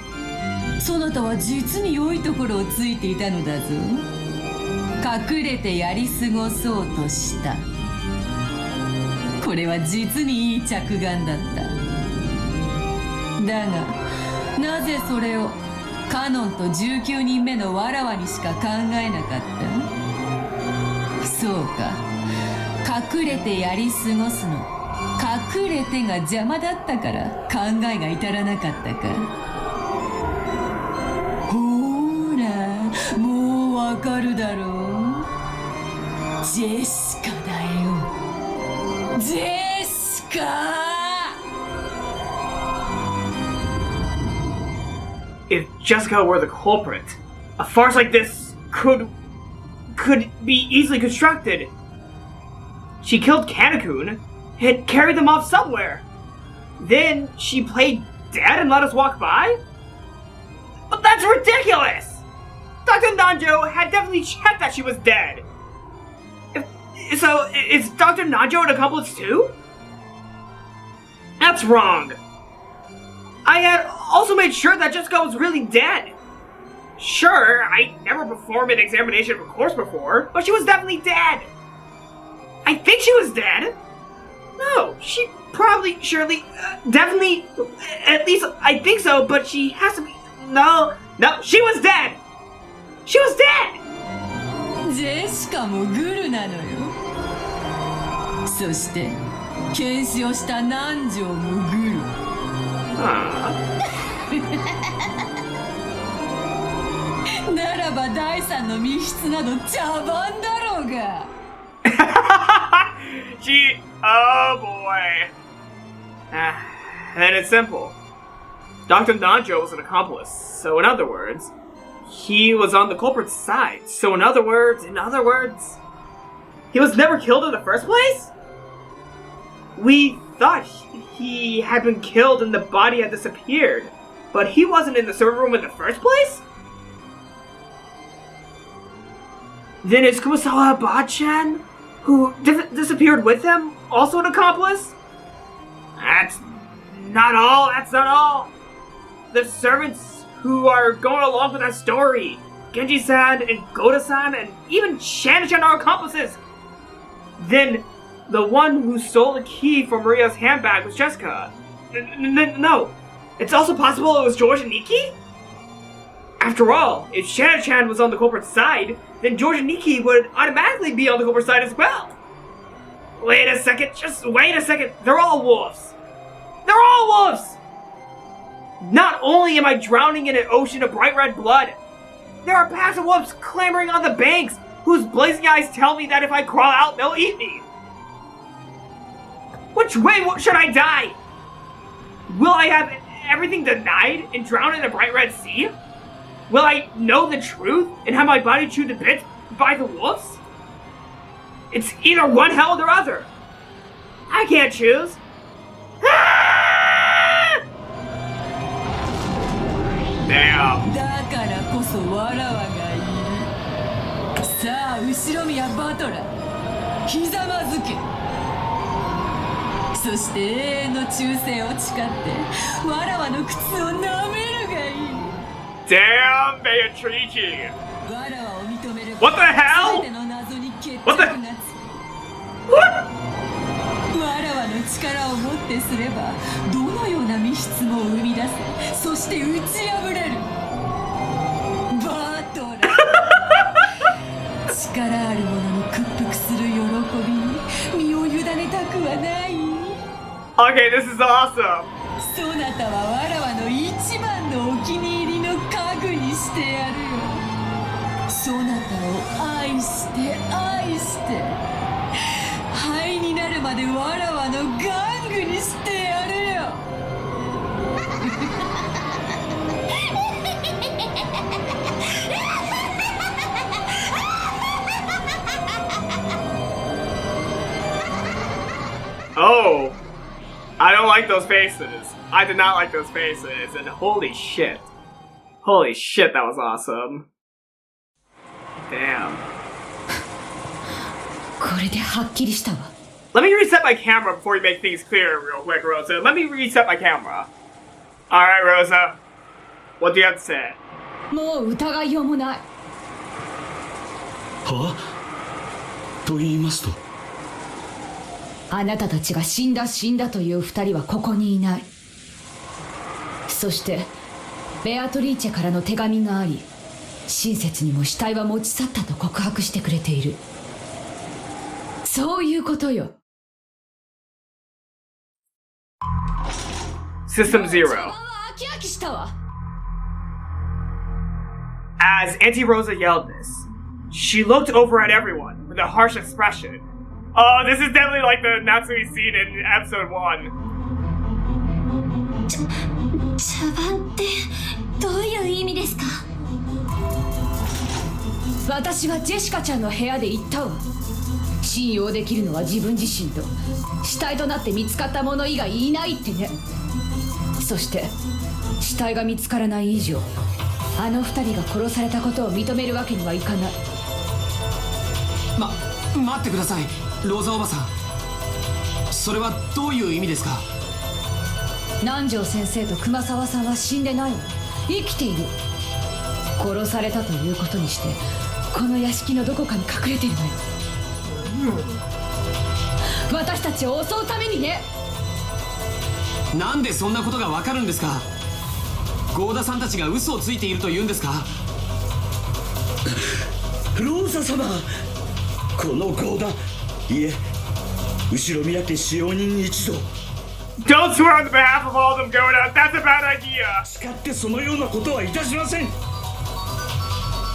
[SPEAKER 9] そなたは実に良いところをついていたのだぞ。隠れてやり過ごそうとした。これは実にいい着眼だった。だがなぜそれをカノンと19人目のわらわにしか考えなかった？そうか、隠れてやり過ごすの隠れてが邪魔だったから考えが至らなかったか。ほーら、もうわかるだろう。ジェシカだよ、ジェシカ。
[SPEAKER 2] If Jessica were the culprit, a farce like this could be easily constructed. She killed Kanekun and carried them off somewhere. Then she played dead and let us walk by? But that's ridiculous! Dr. Nanjo had definitely checked that she was dead. So, is Dr. Nanjo an accomplice too? That's wrong. I had also made sure that Jessica was really dead. Sure, I never performed an examination of a corpse before, but she was definitely dead. I think she was dead. No, she probably, surely, definitely, at least I think so, but she has to be, no, she was dead. She was dead.
[SPEAKER 9] ジェシカもグルなのよ。そして検視をした南條もグル。ならば第三の密室など茶番だろうが。
[SPEAKER 2] Oh boy. Then it's simple. Dr. Nanjo was an accomplice, so in other words, he was on the culprit's side. So in other words, he was never killed in the first place? We thought he had been killed and the body had disappeared, but he wasn't in the server room in the first place? Then is Kumasawa Bachan, who disappeared with him, also an accomplice? That's not all. The servants who are going along with that story, Genji-san and Goda-san and even Shan-chan are accomplices. Then the one who stole the key from Maria's handbag was Jessica. No. It's also possible it was George and Nikki? After all, if Shana-chan was on the culprit's side, then George and Nikki would automatically be on the culprit's side as well. Wait a second, just wait a second. They're all wolves. They're all wolves! Not only am I drowning in an ocean of bright red blood, there are packs of wolves clamoring on the banks, whose blazing eyes tell me that if I crawl out, they'll eat me. Which way should I die? Will I have everything denied and drown in the bright red sea? Will I know the truth and have my body chewed to bits by the wolves? It's either one hell or the other. I can't choose. Damn.
[SPEAKER 9] だからこそわらわがいる。さあ後ろ宮バトラー、ひざまずけ。そして永遠の忠誠を誓ってわらわの靴を舐めるがいい。
[SPEAKER 2] Damn, Beatrice.
[SPEAKER 9] わらわを認める。
[SPEAKER 2] What the hell?
[SPEAKER 9] 全ての謎に決着
[SPEAKER 2] What
[SPEAKER 9] が
[SPEAKER 2] the?
[SPEAKER 9] つく。
[SPEAKER 2] What?
[SPEAKER 9] わらわの力をもってすればどのような密室も生み出せ、そして打ち破れる。バトラー力ある者に屈服する喜びに身を委ねたくはない。
[SPEAKER 2] Okay, this is awesome.
[SPEAKER 9] そなたはわらわの一番のお気に入りの家具にしてやるよ。そなたを愛して愛して灰になるまでわらわの玩具にしてやるよ。
[SPEAKER 2] Oh, I don't like those faces. I did not like those faces, and holy shit. Holy shit, that was awesome. Damn.
[SPEAKER 1] これではっきりしたわ。
[SPEAKER 2] Let me reset my camera before we make things clear real quick, Rosa. Let me reset my camera. Alright, Rosa. What do you have to say?
[SPEAKER 1] もう疑いようもない。
[SPEAKER 4] は？と言いますと？
[SPEAKER 1] あなたたちが死んだという二人はここにいない。そしてベアトリーチェからの手紙があり、親切にも死体は持ち去ったと告白してくれている。そういうことよ。
[SPEAKER 2] System Zero.
[SPEAKER 1] 飽き飽きしたわ。
[SPEAKER 2] As Auntie Rosa yelled this, she looked over at everyone with a harsh expression. Oh, this is definitely like the Natsui scene in episode 1.
[SPEAKER 6] 茶番ってどういう意味ですか？
[SPEAKER 1] 私はジェシカちゃんの部屋で言ったわ。信用できるのは自分自身と死体となって見つかった者以外いないってね。そして死体が見つからない以上、あの二人が殺されたことを認めるわけにはいかない。
[SPEAKER 8] 待ってください、ローザおばさん。それはどういう意味ですか？
[SPEAKER 1] 南條先生と熊沢さんは死んでないわ。生きている。殺されたということにしてこの屋敷のどこかに隠れているのよ。私たちを襲うためにね。
[SPEAKER 8] なんでそんなことがわかるんですか？郷田さんたちが嘘をついていると言うんですか？
[SPEAKER 4] ローザ様、この郷田、いえ、後ろ宮家使用人に一同。
[SPEAKER 2] Don't swear on the behalf of all of them, Goda. That's a bad idea.
[SPEAKER 4] 誓ってそのようなことはいたしません。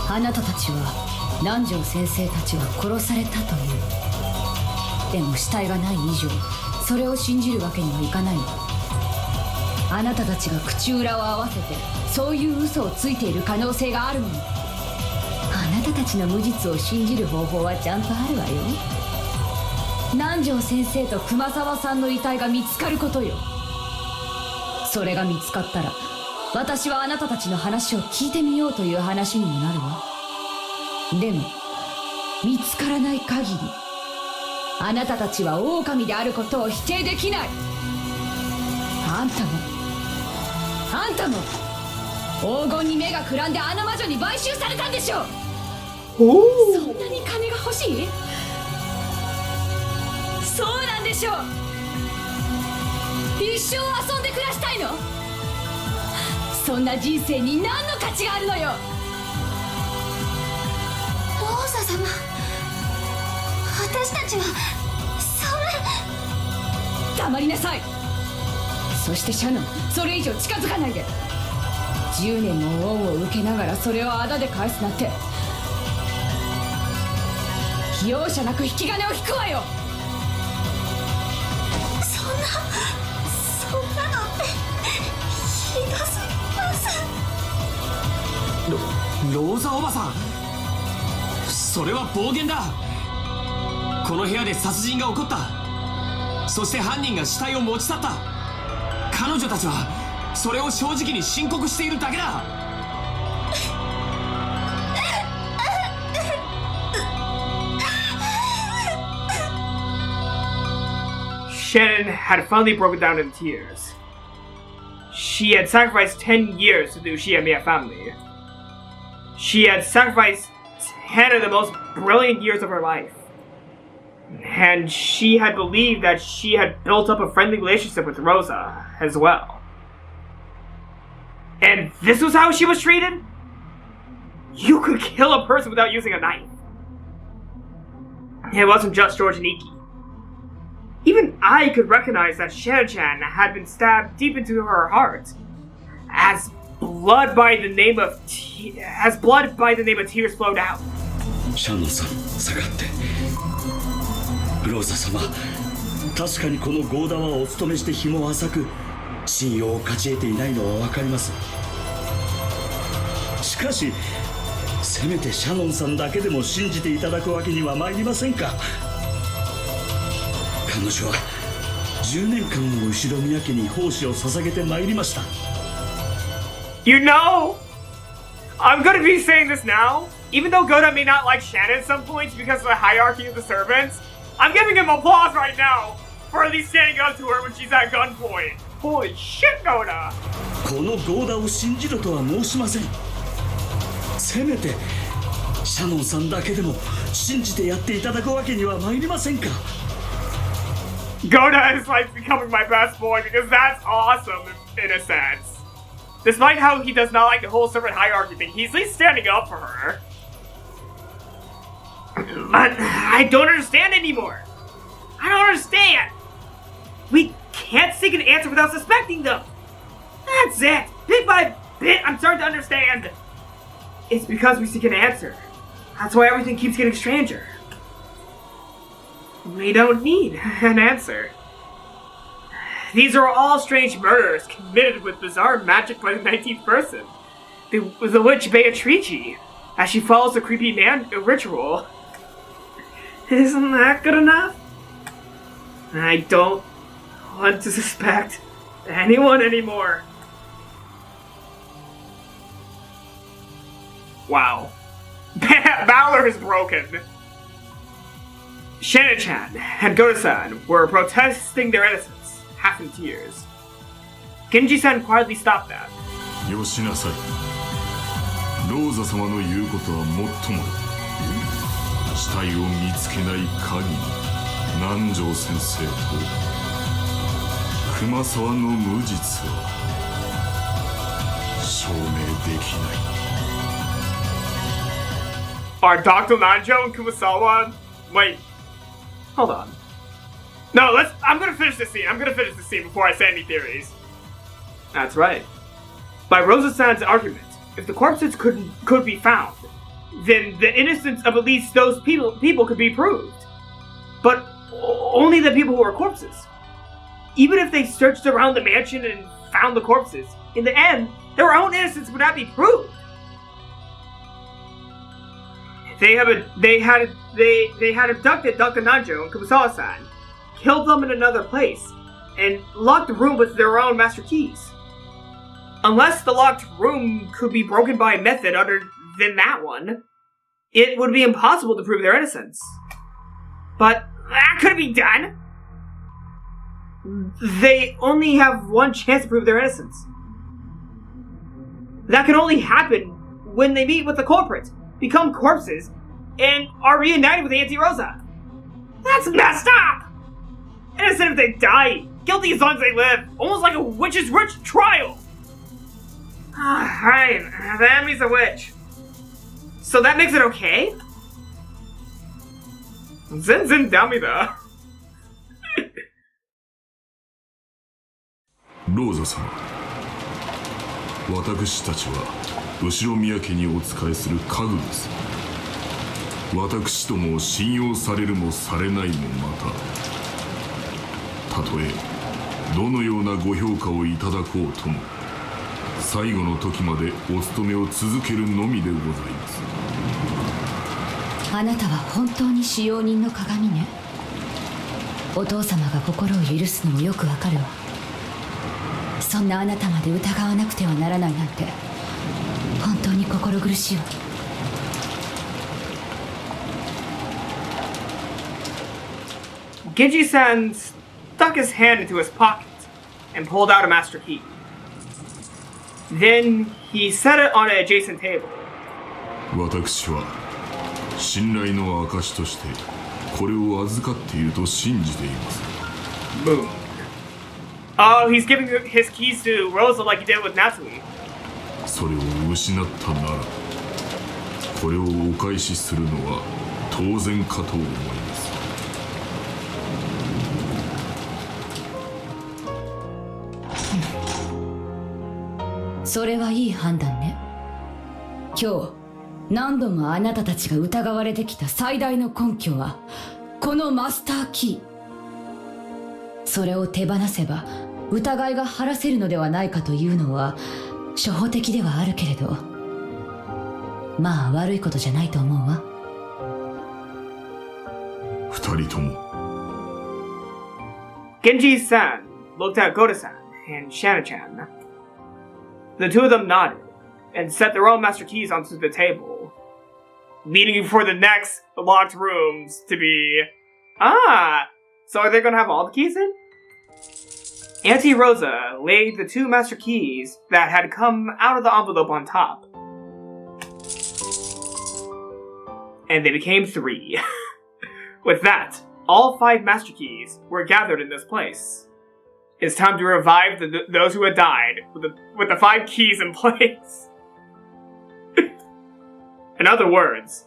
[SPEAKER 1] あなたたちは南條先生たちは殺されたという。でも死体がない以上それを信じるわけにはいかないの。あなたたちが口裏を合わせてそういう嘘をついている可能性があるもの。あなたたちの無実を信じる方法はちゃんとあるわよ。南條先生と熊沢さんの遺体が見つかることよ。それが見つかったら私はあなたたちの話を聞いてみようという話にもなるわ。でも見つからない限りあなたたちは狼であることを否定できない。あんたも黄金に目がくらんであの魔女に買収されたんでしょ。そんなに金が欲しい？そんしょう。一生遊んで暮らしたいの？そんな人生に何の価値があるのよ。
[SPEAKER 6] ローザ様、私たちはそんな。
[SPEAKER 1] 黙りなさい。そしてシャノン、それ以上近づかないで。10年も恩を受けながらそれをあだで返すなんて、容赦なく引き金を引くわよ。
[SPEAKER 6] そんなのってひどすぎます。
[SPEAKER 8] ローザおばさん、それは暴言だ。この部屋で殺人が起こった。そして犯人が死体を持ち去った。彼女たちはそれを正直に申告しているだけだ。
[SPEAKER 2] Shannon had finally broken down in tears. She had sacrificed 10 years to the Ushiyamiya family. She had sacrificed 10 of the most brilliant years of her life. And she had believed that she had built up a friendly relationship with Rosa as well. And this was how she was treated? You could kill a person without using a knife. It wasn't just George and Iki. Even I could recognize that Shannon-chan had been stabbed deep into her heart, as blood by the name of tears flowed out.
[SPEAKER 4] シャノンさん、下がって。ローザ様、確かにこのゴーダはお勤めして日も浅く、信用を勝ち得ていないのは分かります。しかし、せめてシャノンさんだけでも信じていただくわけには参りませんか。彼女は10年間も後ろ宮家に奉仕を捧げてまいりました。
[SPEAKER 2] You know, I'm gonna be saying this now. Even though Goda may not like Shannon at some points because of the hierarchy of the servants, I'm giving him applause right now for at least standing up to her when she's at gunpoint. Holy shit, Goda!
[SPEAKER 4] このゴーダを信じろとは申しません。せめてシャノンさんだけでも信じてやっていただくわけには参りませんか。
[SPEAKER 2] Goda is like becoming my best boy because that's awesome in a sense. Despite how he does not like the whole servant hierarchy thing, he's at least standing up for her. But I don't understand anymore. I don't understand. We can't seek an answer without suspecting them. That's it. Bit by bit, I'm starting to understand. It's because we seek an answer. That's why everything keeps getting stranger. We don't need an answer. These are all strange murders committed with bizarre magic by the 19th person. The witch Beatrice, as she follows a creepy ritual. Isn't that good enough? I don't want to suspect anyone anymore. Wow. Valor is broken. Shannon-chan and Goda-san were protesting their innocence, half in tears. Genji-san quietly stopped that.
[SPEAKER 5] よしなさい。ローザ様の言うことはもっともだ。死体を見つけない限り、南條先生と熊沢の無実は証明できない。
[SPEAKER 2] Are Dr. Nanjo and Kumasawa? Wait. Hold on. No, I'm gonna finish this scene. I'm gonna finish this scene before I say any theories. That's right. By Rosa-san's argument, if the corpses could be found, then the innocence of at least those people could be proved. But only the people who are corpses. Even if they searched around the mansion and found the corpses, in the end, their own innocence would not be proved. They had abducted Dr. Nanjo and Kumasawa-san, killed them in another place, and locked the room with their own master keys. Unless the locked room could be broken by a method other than that one, it would be impossible to prove their innocence. But that could be done! They only have one chance to prove their innocence. That can only happen when they meet with the culprit, become corpses, and are reunited with Auntie Rosa. That's messed up! In a that they die, guilty as long as they live, almost like a witch's rich trial. Right, the enemy's a witch. So that makes it okay? 全然ダメだ。
[SPEAKER 5] ローザ様、私たちは後宮家にお仕えする家具です。私どもを信用されるもされないもまた、たとえどのようなご評価をいただこうとも、最後の時までお務めを続けるのみでございます。
[SPEAKER 1] あなたは本当に使用人の鏡ね。お父様が心を許すのもよくわかるわ。そんなあなたまで疑わなくてはならないなんて本当に心苦しいわ。
[SPEAKER 2] Genji-san stuck his hand into his pocket and pulled out a master key. Then he set it on an adjacent table.
[SPEAKER 5] 私は信頼の証としてこれを預かっていると信じています。
[SPEAKER 2] Boom. Oh, he's giving his keys to Rosa like he did with Natsumi.
[SPEAKER 5] それを失ったなら、これをお返しするのは当然かと思います。
[SPEAKER 1] それはいい判断ね。今日何度もあなたたちが疑われてきた最大の根拠はこのマスターキー。それを手放せば疑いが晴らせるのではないかというのは初歩的ではあるけれど、まあ悪いことじゃないと思うわ。
[SPEAKER 5] 二人とも。
[SPEAKER 2] Genji-san looked at Goda-san and Shana-chan. The two of them nodded and set their own master keys onto the table, meaning for the next locked rooms to be... So are they gonna have all the keys in? Auntie Rosa laid the two master keys that had come out of the envelope on top. And they became 3. With that, all 5 master keys were gathered in this place. It's time to revive those who had died with the 5 keys in place. In other words,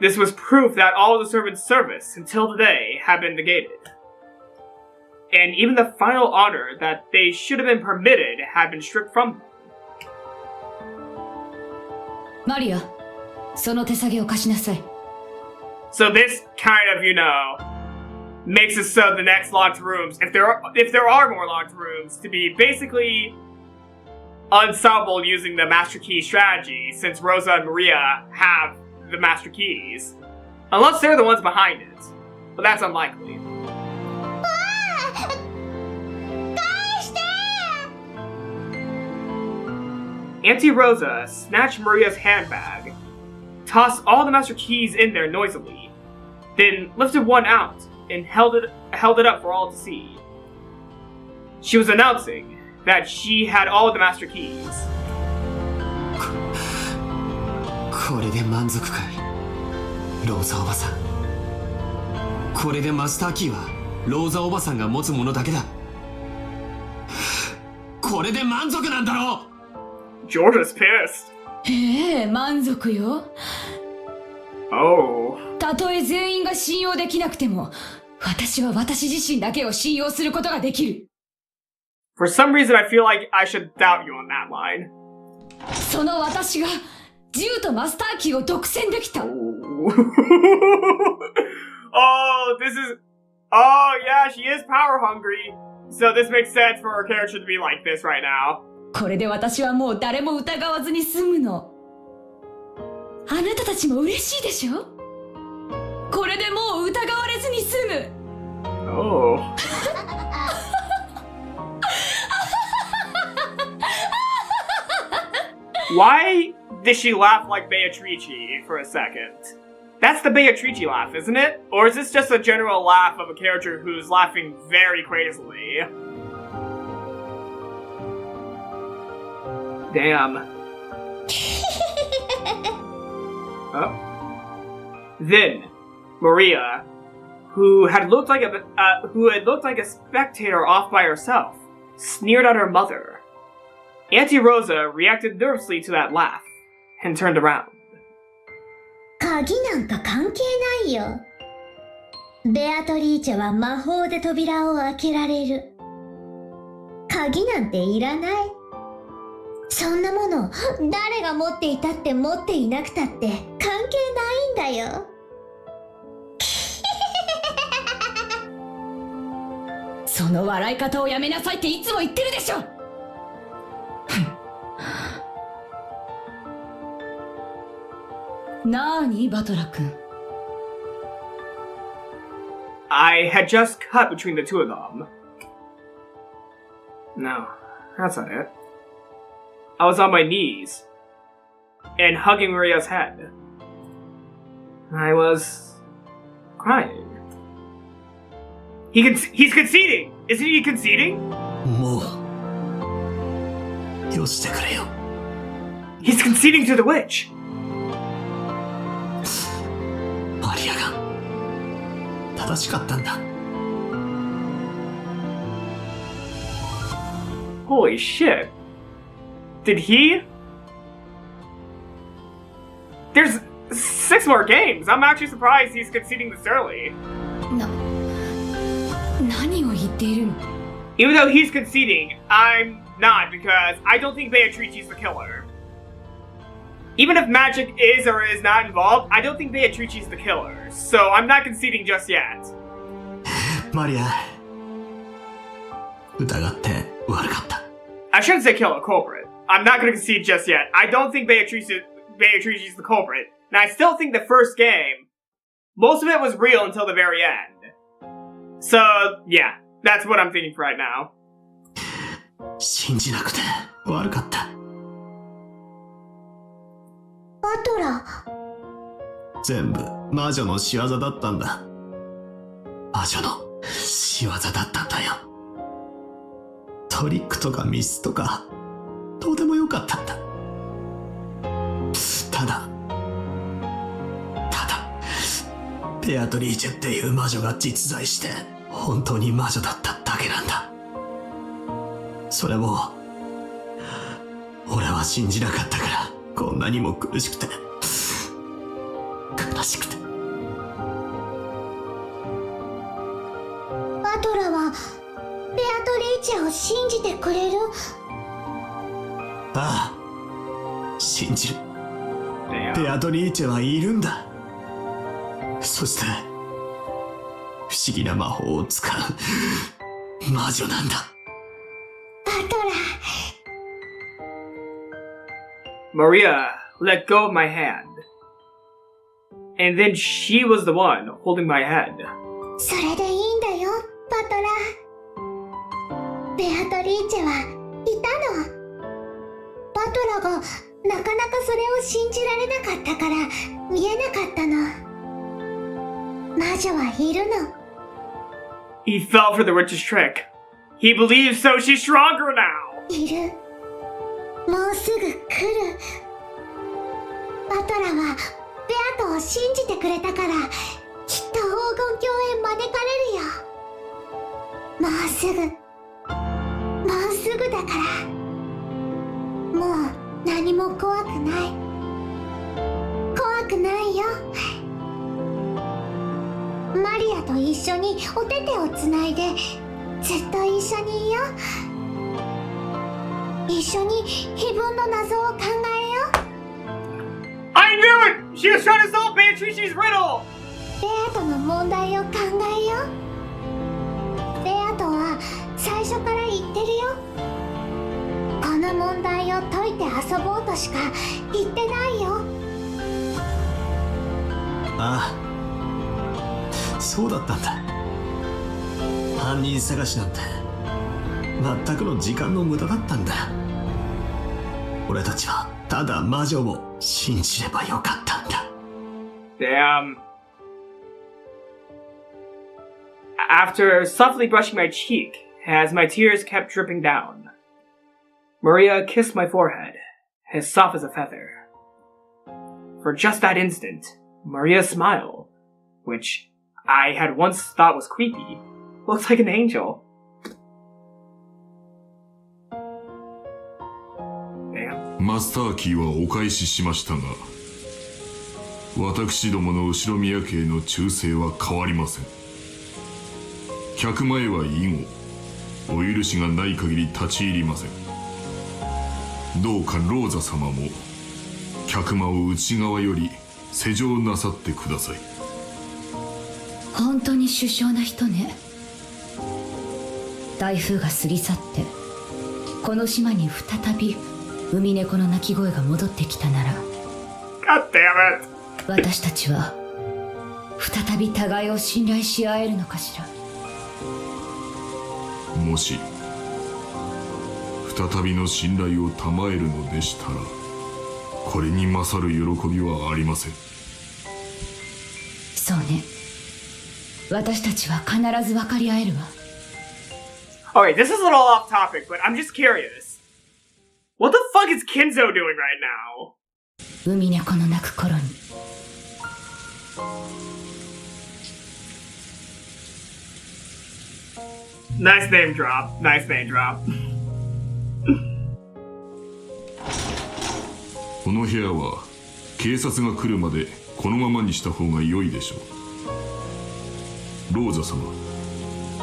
[SPEAKER 2] this was proof that all the servants' service until today had been negated. And even the final honor that they should have been permitted had been stripped from them.
[SPEAKER 1] マリア、その手提げを貸しなさい。
[SPEAKER 2] So this kind of, makes it so the next locked rooms, if there are more locked rooms, to be basically unsolvable using the master key strategy, since Rosa and Maria have the master keys. Unless they're the ones behind it. But that's unlikely. Auntie Rosa snatched Maria's handbag, tossed all the master keys in there noisily, then lifted one out and held it up for all to see. She was announcing that she had all the master keys.
[SPEAKER 8] これで満足かい、ローザおばさん。これでマスターキーはローザおばさんが持つものだけだ。これで満足なんだろう。
[SPEAKER 2] Georgia's pissed.
[SPEAKER 1] 満足よ。
[SPEAKER 2] Oh.
[SPEAKER 1] たとえ全員が信用できなくても、私は私自身だけを信用することができる。
[SPEAKER 2] For some reason, I feel like I should doubt you on that line.
[SPEAKER 1] その私が銃とマスターキーを独占できた。
[SPEAKER 2] Oh, this is... Oh, yeah, she is power hungry. So this makes sense for her character to be like this right now.
[SPEAKER 1] これで私はもう誰も疑わずに済むの。あなたたちも嬉しいでしょ？これでもう疑われずに済む。
[SPEAKER 2] Oh. Why did she laugh like Beatrice for a second? That's the Beatrice laugh, isn't it? Or is this just a general laugh of a character who's laughing very crazily? Damn. Oh. Then, Maria, who had looked like a spectator off by herself, sneered at her mother. Auntie Rosa reacted nervously to that laugh and turned around.
[SPEAKER 7] 鍵なんか関係ないよ。ベアトリーチェは魔法で扉を開けられる。鍵なんていらない。そんなもの誰が持っていたって持っていなくたって関係ないんだよ。
[SPEAKER 1] その笑い方をやめなさいっていつも言ってるでしょ。なーにバトラ君。
[SPEAKER 2] I had just cut between the two of them. No, that's not it. I was on my knees and hugging Maria's head. I was crying. He's conceding! Isn't he conceding?
[SPEAKER 3] もうよしてくれよ。
[SPEAKER 2] He's conceding to the witch!
[SPEAKER 3] マリアが正しかったんだ。
[SPEAKER 2] Holy shit. Did he? There's 6 more games. I'm actually surprised he's conceding this early.
[SPEAKER 1] 何を言っているの？
[SPEAKER 2] Even though he's conceding, I'm not, because I don't think Beatrice is the killer. Even if magic is or is not involved, I don't think Beatrice is the killer. So I'm not conceding just yet.
[SPEAKER 3] マリア、疑って悪かった。
[SPEAKER 2] I shouldn't say killer, culprit. I'm not going to concede just yet. I don't think Beatrice is the culprit. And I still think the first game, most of it was real until the very end. So, yeah, that's what I'm thinking for right now.
[SPEAKER 3] 信じなくて悪かった。
[SPEAKER 7] バトラ。
[SPEAKER 3] 全部魔女の仕業だったんだ。魔女の仕業だったんだよ。トリックとかミスとかどうでもよかったんだ。ただベアトリーチェっていう魔女が実在して本当に魔女だっただけなんだ。それも俺は信じなかったからこんなにも苦しくて悲しくて。
[SPEAKER 7] バトラはベアトリーチェを信じてくれる？
[SPEAKER 3] ああ、信じる。ベアトリーチェはいるんだ。そして不思議な魔法を使う魔女なんだ。
[SPEAKER 7] バトラ。
[SPEAKER 2] Maria let go of my hand. And then she was the one holding my head.
[SPEAKER 7] それでいいんだよ、バトラ。ベアトリーチェはいたの。バトラがなかなかそれを信じられなかったから見えなかったの。魔女はいるの。
[SPEAKER 2] He fell for the witch's trick. He believes so she's stronger now.
[SPEAKER 7] いる。もうすぐ来る。バトラはベアトを信じてくれたからきっと黄金鏡へ招かれるよ。もうすぐだから。もう何も怖くない。怖くないよ。マリアと一緒にお手手をつないでずっと一緒にいよう。一緒に非分の謎を考えよう。
[SPEAKER 2] I knew it! She was trying to solve Beatrice's riddle!
[SPEAKER 7] ベアトの問題を考えよう。ベアトは最初から言ってるよ。この問題を解いて遊ぼうとしか言ってないよ。
[SPEAKER 3] ああ、そうだったんだ。犯人探しなんて全くの時間の無駄だったんだ。俺たちはただ魔女を信じればよかったんだ。
[SPEAKER 2] Damn. After softly brushing my cheek, as my tears kept dripping down, Maria kissed my forehead, as soft as a feather. For just that instant, Maria's smile, which I had once thought was creepy. Looks like an angel. Damn.
[SPEAKER 5] マスターキーはお返ししましたが、私どもの後宮家の忠誠は変わりません。客前は以後、お許しがない限り立ち入りません。どうかローザ様も客間を内側より施錠なさってください。
[SPEAKER 1] 本当に殊勝な人ね。台風が過ぎ去ってこの島に再びウミネコの鳴き声が戻ってきたなら、
[SPEAKER 2] God damn it.
[SPEAKER 1] 私たちは再び互いを信頼し合えるのかしら。
[SPEAKER 5] もし再びの信頼を賜えるのでしたら、これに勝る喜びはありません。
[SPEAKER 1] そうね。私たちは必ず分かり合えるわ。
[SPEAKER 2] Okay, this is a little off topic, but I'm just curious. What the fuck is Kinzo doing right now?
[SPEAKER 1] ウミネコの鳴く頃に。
[SPEAKER 2] Nice name drop. Nice name drop.
[SPEAKER 5] この部屋は警察が来るまでこのままにした方が良いでしょう。ローザ様、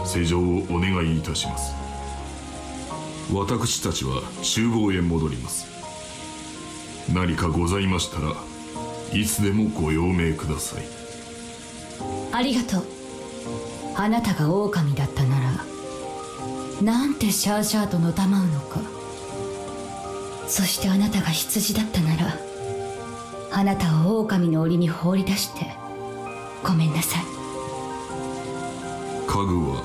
[SPEAKER 5] 施錠をお願いいたします。私たちは厨房へ戻ります。何かございましたらいつでもご用命ください。
[SPEAKER 1] ありがとう。あなたが狼だったなら、なんてシャーシャーとのたまうのか。そしてあなたが羊だったなら、あなたを狼の檻に放り出してごめんなさい。
[SPEAKER 5] 家具は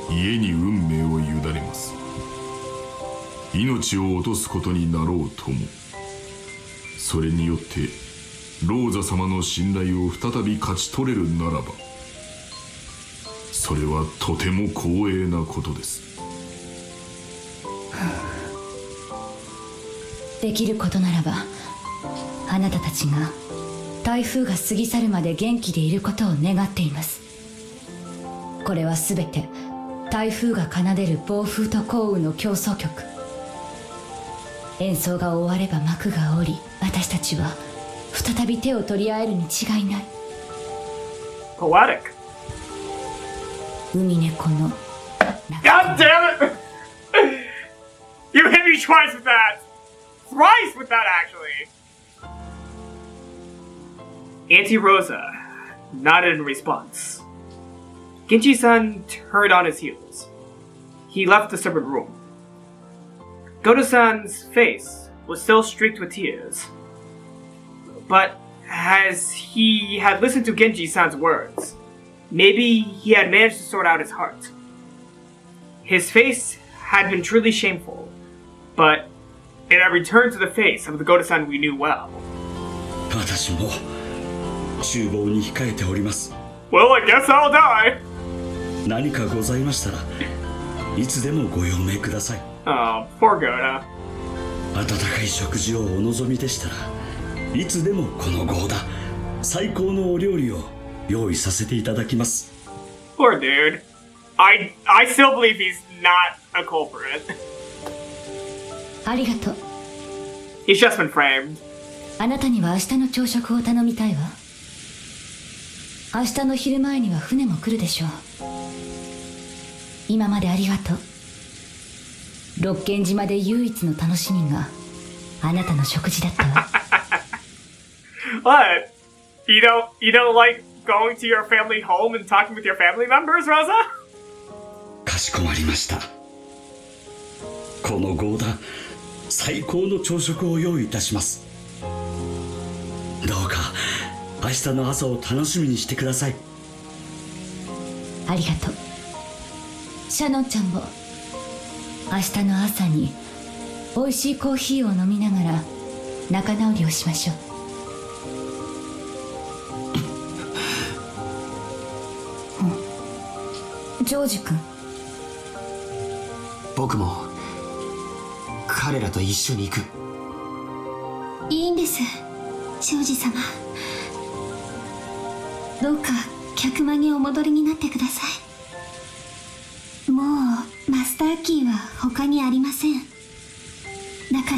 [SPEAKER 5] 家に運命を委ねます。命を落とすことになろうとも、それによってローザ様の信頼を再び勝ち取れるならば、それはとても光栄なことです。
[SPEAKER 1] できることならば、あなたたちが台風が過ぎ去るまで元気でいることを願っています。これはすべて台風が奏でる暴風と降雨の競争曲。演奏が終われば幕が下り、私たちは再び手を取り合えるに違いない。
[SPEAKER 2] Poetic.
[SPEAKER 1] 海猫の
[SPEAKER 2] God damn it! You hit me twice with that! Thrice with that, actually! Auntie Rosa nodded in response. Genji-san turned on his heels. He left the separate room. Goto-san's face was still streaked with tears. But as he had listened to Genji-san's words, maybe he had managed to sort out his heart. His face had been truly shameful, but it had returned to the face of the Goto-san we knew well.
[SPEAKER 4] 私も厨房に控えております。
[SPEAKER 2] Well, I guess I'll die!
[SPEAKER 4] 何かございましたらいつでもご用命ください。
[SPEAKER 2] Oh, poor Goto.
[SPEAKER 4] 温かい食事をお望みでしたらいつでもこの豪田最高のお料理を用意させていただきます。
[SPEAKER 2] Poor dude. I still believe he's not a culprit.
[SPEAKER 1] ありがとう。
[SPEAKER 2] He's just been framed.
[SPEAKER 1] あなたには明日の朝食を頼みたいわ。明日の昼前には船も来るでしょう。今までありがとう。六軒島で唯一の楽しみがあなたの食事だったわ。
[SPEAKER 2] What? You don't like going to your family home and talking with your family members, Rosa?
[SPEAKER 4] かしこまりました。この豪田最高の朝食を用意いたします。どうか明日の朝を楽しみにしてください。
[SPEAKER 1] ありがとう。シャノンちゃんも明日の朝に美味しいコーヒーを飲みながら仲直りをしましょう。ジョージ君。
[SPEAKER 10] 僕も彼らと一緒に行く。
[SPEAKER 6] いいんです、庄司様。どうか客間にお戻りになってください。もうマスターキーは他にありません。だか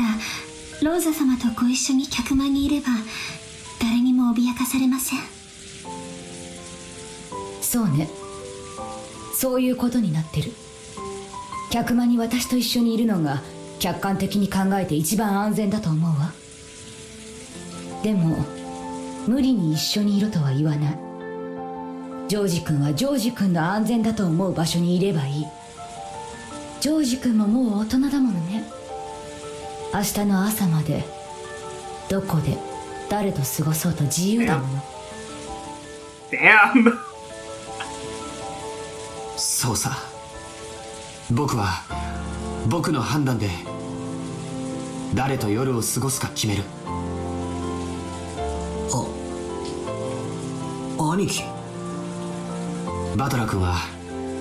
[SPEAKER 6] らローザ様とご一緒に客間にいれば誰にも脅かされません。
[SPEAKER 1] そうね、そういうことになってる。客間に私と一緒にいるのが客観的に考えて一番安全だと思うわ。でも無理に一緒にいろとは言わない。ジョージ君はジョージ君の安全だと思う場所にいればいい。ジョージ君ももう大人だものね。明日の朝までどこで誰と過ごそうと自由だもの。
[SPEAKER 2] Damn.
[SPEAKER 10] そうさ、僕は僕の判断で誰と夜を過ごすか決める。
[SPEAKER 3] 兄貴。
[SPEAKER 10] バトラ君は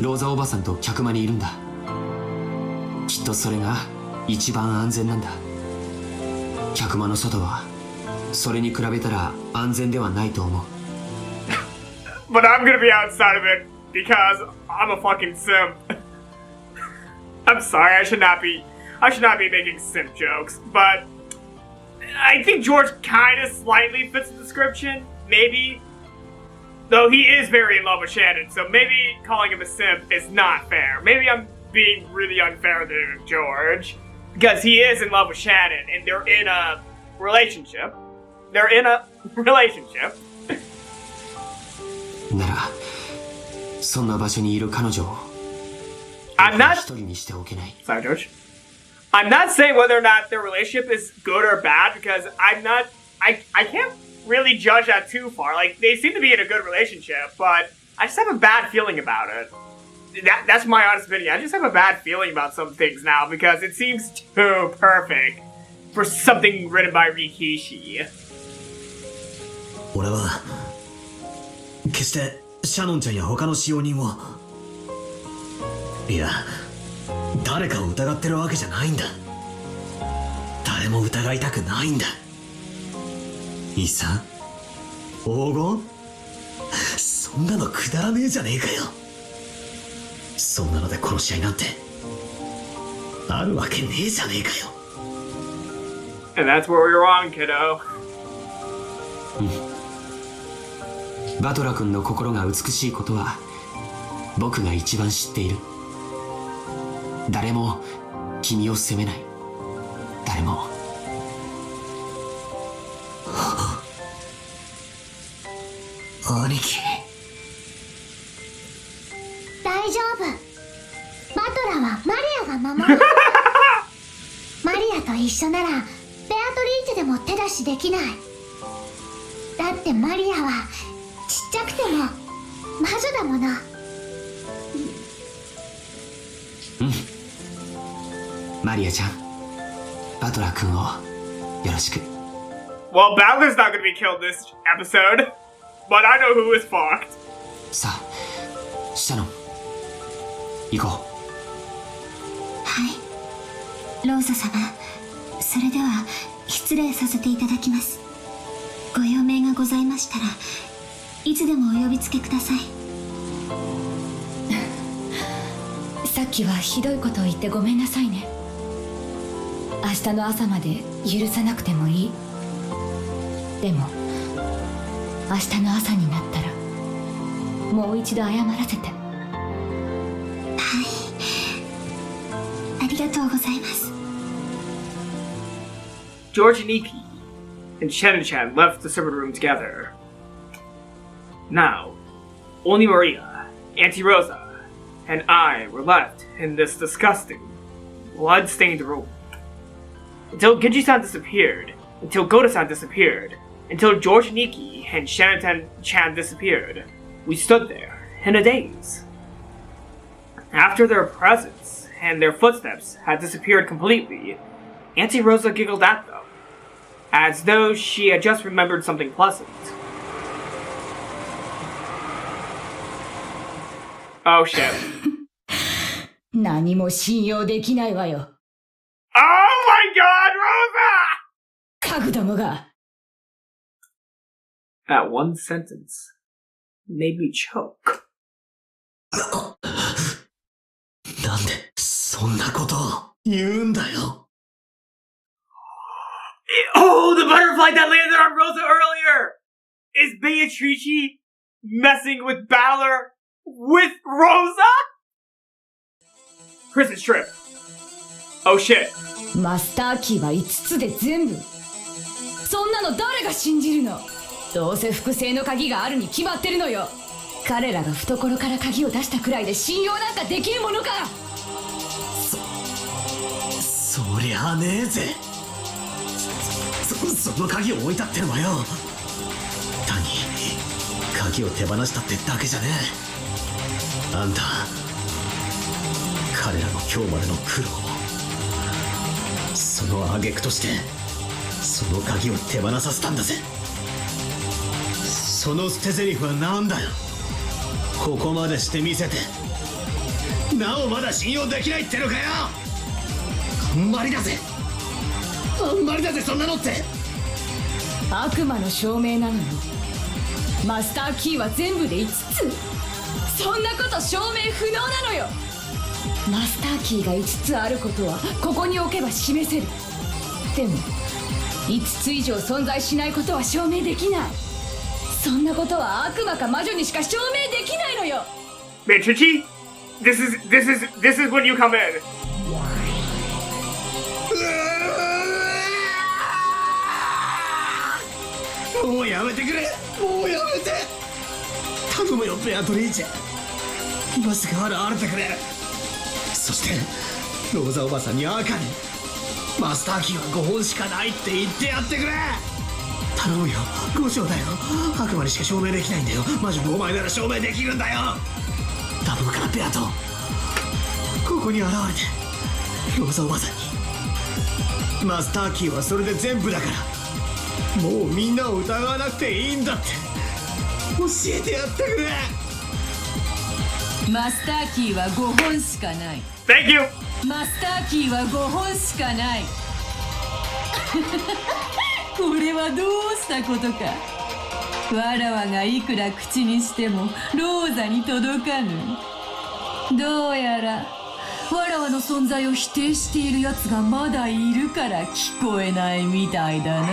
[SPEAKER 10] ローザおばさんと客間にいるんだ。きっとそれが一番安全なんだ。客間の外はそれに比べたら安全ではないと思う。
[SPEAKER 2] But I'm gonna be outside of it because I'm a fucking simp. I'm sorry, I should not be making simp jokes, but I think George kind of slightly fits the description, maybe. Though he is very in love with Shannon, so maybe calling him a simp is not fair. Maybe I'm being really unfair to George, because he is in love with Shannon, and they're in a relationship.
[SPEAKER 10] なら、そんな場所にいる彼女を一人にしておけない。
[SPEAKER 2] Sorry, George. I'm not saying whether or not their relationship is good or bad, because I can't really judge that too far. Like, they seem to be in a good relationship, but I just have a bad feeling about it. That's my honest opinion. I just have a bad feeling about some things now, because it seems too perfect for something written by Rikishi.
[SPEAKER 3] 俺は決してシャノンちゃんや他の使用人を、いや誰かを疑ってるわけじゃないんだ。誰も疑いたくないんだ。いいさ、黄金？そんなのくだらねえじゃねえかよ。そんなので殺し合いなんてあるわけねえじゃねえかよ。
[SPEAKER 2] And that's where we're wrong, kiddo.
[SPEAKER 10] バトラ君の心が美しいことは僕が一番知っている。誰も君を責めない。誰も。
[SPEAKER 3] 兄貴。
[SPEAKER 7] 大丈夫。バトラはマリアが守る。マリアと一緒ならベアトリーチェでも手出しできない。だってマリアはちっちゃくても魔女だもの。
[SPEAKER 10] マリアちゃん、バトラ君をよろしく。
[SPEAKER 2] Well, Balder's not gonna be killed this episode, but I know who is fucked.
[SPEAKER 10] さあ、シャノン、行こう。
[SPEAKER 6] はい、ローザ様、それでは失礼させていただきます。ご用命がございましたらいつでもお呼びつけください。
[SPEAKER 1] さっきはひどいことを言ってごめんなさいね。明日の朝まで許さなくてもいい。でも明日の朝になったらもう一度謝らせて。
[SPEAKER 6] はい、ありがとうございます。
[SPEAKER 2] George and Nikki and Shannon-chan left the servant room together. Now, only Maria, Auntie Rosa, and I were left in this disgusting, blood-stained room. Until Genji-san disappeared, until Goda-san disappeared, until George and Nikki and Shannon-chan disappeared, we stood there in a daze. After their presence and their footsteps had disappeared completely, Auntie Rosa giggled at them, as though she had just remembered something pleasant. Oh shit.
[SPEAKER 1] 何も信用できないわよ。
[SPEAKER 2] Oh my god, Rosa!
[SPEAKER 1] 家具どもが。
[SPEAKER 2] That one sentence made me choke.
[SPEAKER 3] なんでそんなことを言うんだよ。
[SPEAKER 2] Oh, the butterfly that landed on Rosa earlier! Is Beatrice messing with Balor with Rosa? Prison trip. Oh shit.
[SPEAKER 1] マスターキーは5つで全部。そんなの誰が信じるの？どうせ複製の鍵があるに決まってるのよ。彼らが懐から鍵を出したくらいで信用なんかできるものか。
[SPEAKER 3] そりゃあねえぜ。その鍵を置いたってのはよ、単に鍵を手放したってだけじゃねえ。あんた彼らの今日までの苦労を、その挙句としてその鍵を手放させたんだぜ。その捨て台詞はなんだよ。ここまでして見せてなおまだ信用できないってのかよ。あんまりだぜ、あんまりだぜ、そんなのって。
[SPEAKER 1] 悪魔の証明なのよ。マスターキーは全部で5つ。そんなこと証明不能なのよ。マスターキーが5つあることはここに置けば示せる。でも5つ以上存在しないことは証明できない。そんなことは悪魔か魔女にしか証明できないのよ。
[SPEAKER 2] Beatrice, this is when you come in.
[SPEAKER 3] もうやめてくれ、もうやめて、頼むよベアトリーチェ、今すぐ現れてくれ。そしてローザおばさんに赤にマスターキーは5本しかないって言ってやってくれ。頼むよ、5章だよ。悪魔にしか証明できないんだよ。魔女のお前なら証明できるんだよ。頼むからベアト、ここに現れてローザおばさんにマスターキーはそれで全部だから、もうみんなを疑わなくていいんだって教えてやってくれ。
[SPEAKER 9] マスターキーは5本しかない。
[SPEAKER 2] Thank you.
[SPEAKER 9] マスターキーは5本しかない。これはどうしたことか。わらわがいくら口にしてもローザに届かぬ。どうやらわらわの存在を否定しているやつがまだいるから聞こえないみたいだな。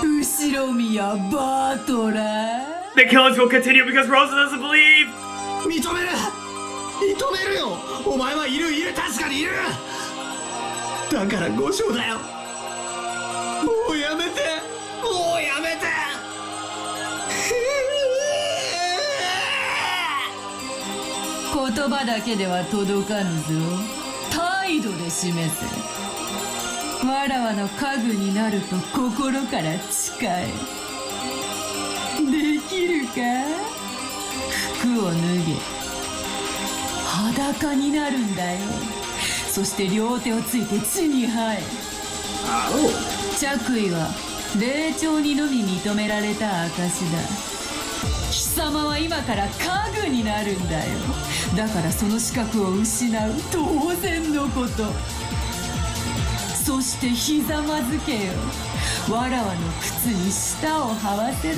[SPEAKER 9] 後ろ宮バートラー。
[SPEAKER 2] The killings will continue because Rosa doesn't believe.
[SPEAKER 3] 認めるよ。お前はいる、確かにいる。だから5章だよ。もうやめて、もうやめて。
[SPEAKER 9] 言葉だけでは届かぬぞ。態度で示せ。わらわの家具になると心から誓え。できるか。服を脱げ。裸になるんだよ。そして両手をついて地に這え。着衣は霊長にのみ認められた証だ。貴様は今から家具になるんだよ。だからその資格を失う当然のこと。そしてひざまずけよ。わらわの靴に舌を這わせろ。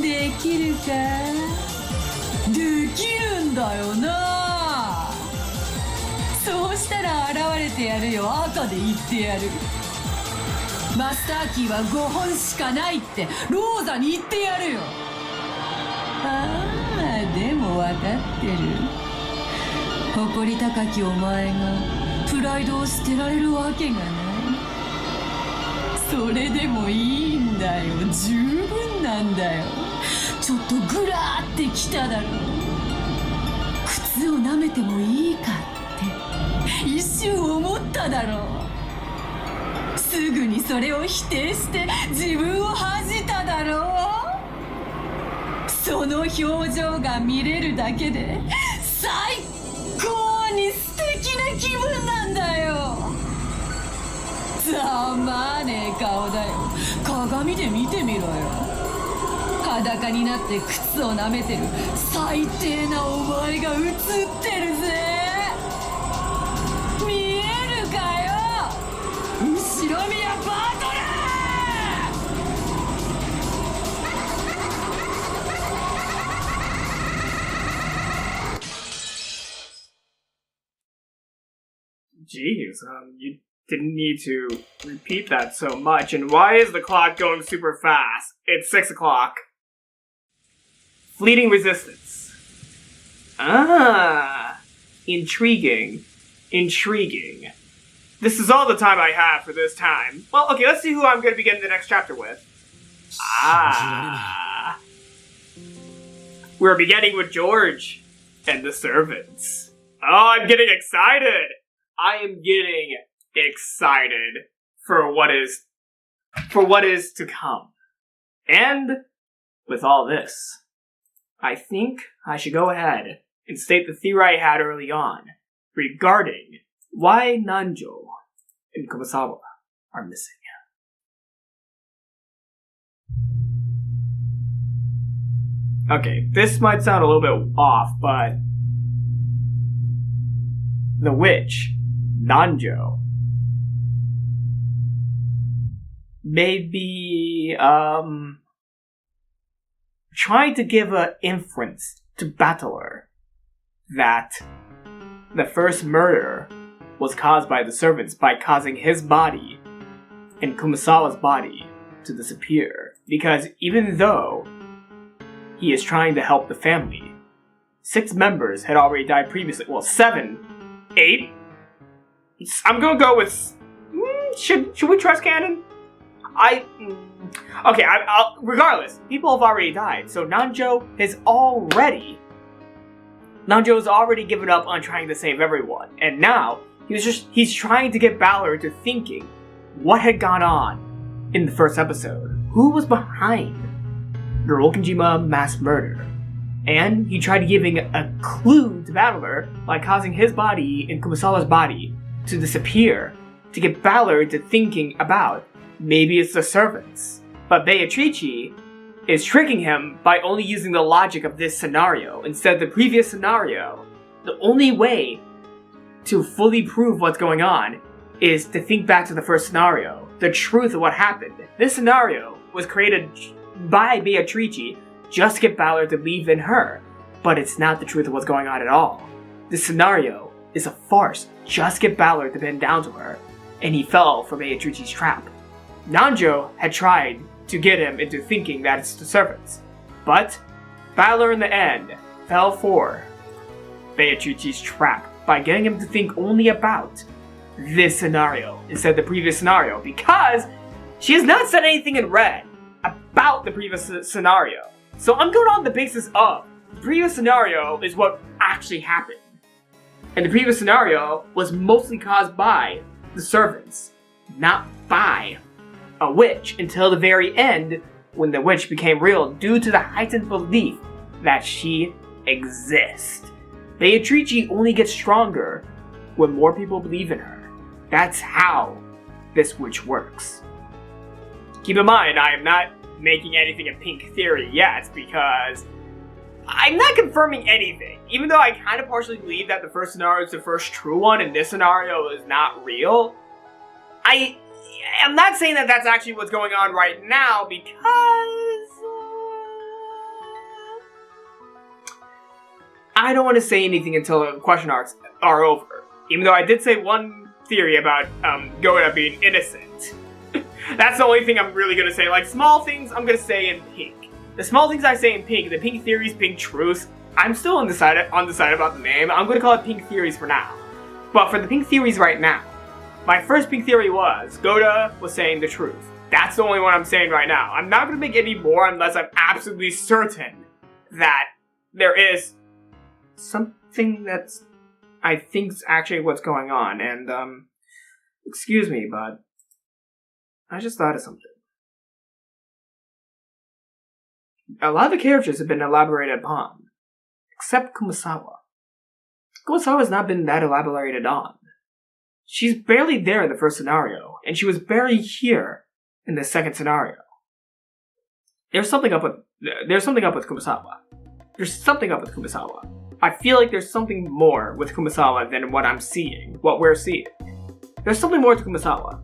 [SPEAKER 9] できるか。できるんだよな。そうしたら現れてやるよ。赤で言ってやる。マスターキーは5本しかないってローザに言ってやるよ。ああ、でも分かってる。誇り高きお前がプライドを捨てられるわけがない。それでもいいんだよ。十分なんだよ。ちょっとグラーってきただろ。靴を舐めてもいいかって一瞬思っただろ。すぐにそれを否定して自分を恥じただろ。その表情が見れるだけで最高に素敵な気分なんだよ。ざまあねえ顔だよ。鏡で見てみろよ。裸になって靴を舐めてる最低なお前が映ってるぜ。見えるかよ、後ろ宮バートラー。
[SPEAKER 2] Jeez, you didn't need to repeat that so much. And why is the clock going super fast? It's 6 o'clock. Fleeting resistance. Ah, intriguing. Intriguing. This is all the time I have for this time. Well, okay, let's see who I'm going to begin the next chapter with. Ah. We're beginning with George and the servants. Oh, I'm getting excited. I am getting excited for what is to come. And with all this, I think I should go ahead and state the theory I had early on regarding why Nanjo and Kumasawa are missing. Okay, this might sound a little bit off, but the witch, Nanjo, may be, trying to give an inference to Battler that the first murder was caused by the servants by causing his body and Kumasawa's body to disappear. Because even though he is trying to help the family, 6 members had already died previously. Well, 7, 8. I'm gonna go with. Should we trust canon? Okay. Regardless, people have already died, so Nanjo has already given up on trying to save everyone, and now he's trying to get Balor into thinking what had gone on in the first episode. Who was behind the Rokenjima mass murder? And he tried giving a clue to Battler by causing his body and Kumasawa's body to disappear to get Balor into thinking about maybe it's the servants. But Beatrice is tricking him by only using the logic of this scenario instead of the previous scenario. The only way to fully prove what's going on is to think back to the first scenario, the truth of what happened. This scenario was created by Beatrice just to get Balor to believe in her, but it's not the truth of what's going on at all. This scenario is a farce just to get Balor to bend down to her, and he fell for Beatrice's trap. Nanjo had tried to get him into thinking that it's the servants, but Balor in the end fell for Beatrice's trap by getting him to think only about this scenario instead of the previous scenario, because she has not said anything in red about the previous scenario. So I'm going on the basis of the previous scenario is what actually happened. And the previous scenario was mostly caused by the servants, not by a witch, until the very end when the witch became real due to the heightened belief that she exists. Beatrice only gets stronger when more people believe in her. That's how this witch works. Keep in mind, I am not making anything a pink theory yet, because I'm not confirming anything. Even though I kind of partially believe that the first scenario is the first true one and this scenario is not real, I am not saying that that's actually what's going on right now, because I don't want to say anything until the question arcs are over. Even though I did say one theory about Goda being innocent. That's the only thing I'm really going to say. Like, small things I'm going to say in pink. The small things I say in pink, the pink theories, pink truths, I'm still undecided about the name. I'm going to call it pink theories for now. But for the pink theories right now, my first pink theory was Goda was saying the truth. That's the only one I'm saying right now. I'm not going to make any more unless I'm absolutely certain that there is something that's I think's actually what's going on. And, excuse me, but I just thought of something. A lot of the characters have been elaborated upon, except Kumasawa. Kumasawa has not been that elaborated on. She's barely there in the first scenario, and she was barely here in the second scenario. There's something up with Kumasawa. There's something up with Kumasawa. I feel like there's something more with Kumasawa than what I'm seeing, what we're seeing. There's something more to Kumasawa.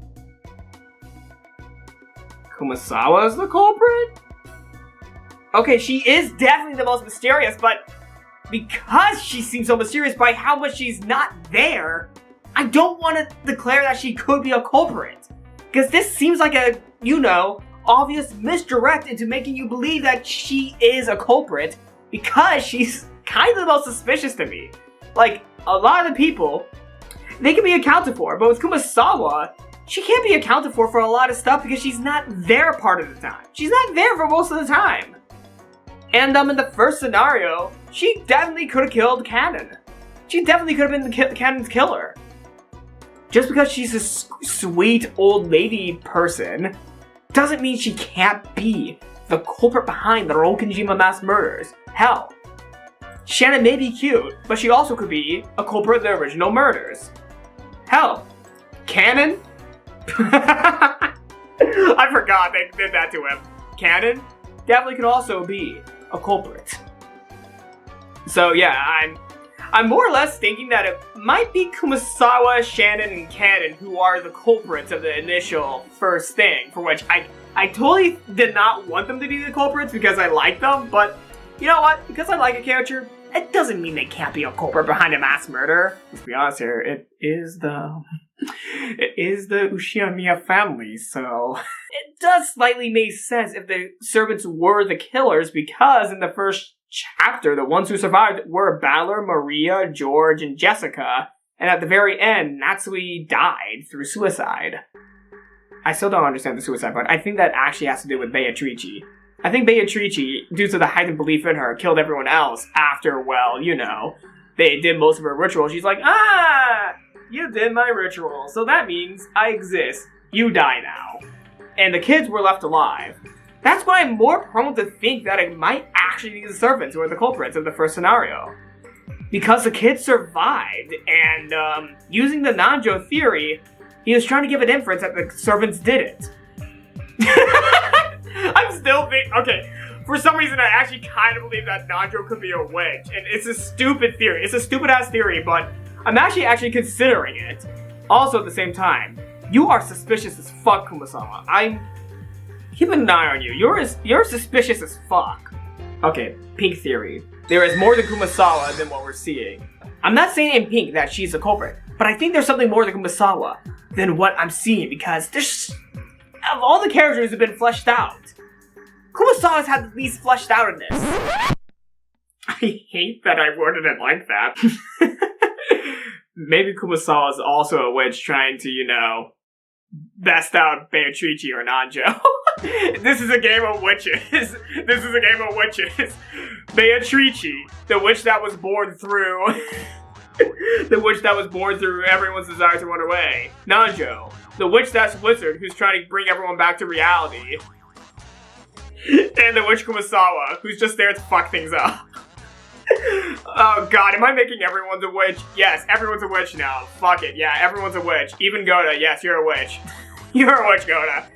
[SPEAKER 2] Kumasawa is the culprit? Okay, she is definitely the most mysterious, but because she seems so mysterious by how much she's not there, I don't want to declare that she could be a culprit. Because this seems like a, obvious misdirect into making you believe that she is a culprit because she's kind of the most suspicious to me. Like, a lot of the people, they can be accounted for, but with Kumasawa, she can't be accounted for a lot of stuff because she's not there part of the time. She's not there for most of the time. And in the first scenario, she definitely could have killed Cannon. She definitely could have been Cannon's killer. Just because she's a sweet old lady person doesn't mean she can't be the culprit behind the Rokenjima mass murders. Hell, Shannon may be cute, but she also could be a culprit of the original murders. Hell, Cannon? I forgot they did that to him. Cannon definitely could also be a culprit. So yeah, I'm more or less thinking that it might be Kumasawa, Shannon, and Cannon who are the culprits of the initial first thing, for which I totally did not want them to be the culprits because I like them, but you know what? Because I like a character, it doesn't mean they can't be a culprit behind a mass murder. Let's be honest here, it is the Ushiyamiya family, so it does slightly make sense if the servants were the killers, because in the first chapter, the ones who survived were Balor, Maria, George, and Jessica, and at the very end, Natsui died through suicide. I still don't understand the suicide part. I think that actually has to do with Beatrice. I think Beatrice, due to the heightened belief in her, killed everyone else after, well, they did most of her ritual. She's like, you did my ritual, so that means I exist. You die now. And the kids were left alive. That's why I'm more prone to think that it might actually be the servants who are the culprits of the first scenario. Because the kids survived, and using the Nanjo theory, he was trying to give an inference that the servants did it. I'm still thinking, okay, for some reason I actually kind of believe that Nanjo could be a witch, and it's a stupid theory. It's a stupid ass theory, but I'm actually considering it. Also at the same time, you are suspicious as fuck, Kumasawa. I'm keeping an eye on you. You're suspicious as fuck. Okay, Pink theory. There is more to Kumasawa than what we're seeing. I'm not saying in Pink that she's a culprit, but I think there's something more to Kumasawa than what I'm seeing, because there's, of all the characters who've been fleshed out, Kumasawa's had the least fleshed out in this. I hate that I worded it like that. Maybe Kumasawa's also a witch trying to, best out Beatrice or Nanjo. This is a game of witches. This is a game of witches. Beatrice, the witch that was born through... the witch that was born through everyone's desire to run away. Nanjo, the witch that's wizard who's trying to bring everyone back to reality. And the witch Kumasawa, who's just there to fuck things up. Oh god, am I making everyone's a witch? Yes, everyone's a witch now. Fuck it, yeah, everyone's a witch. Even Goda, yes, you're a witch. You're a witch, Goda.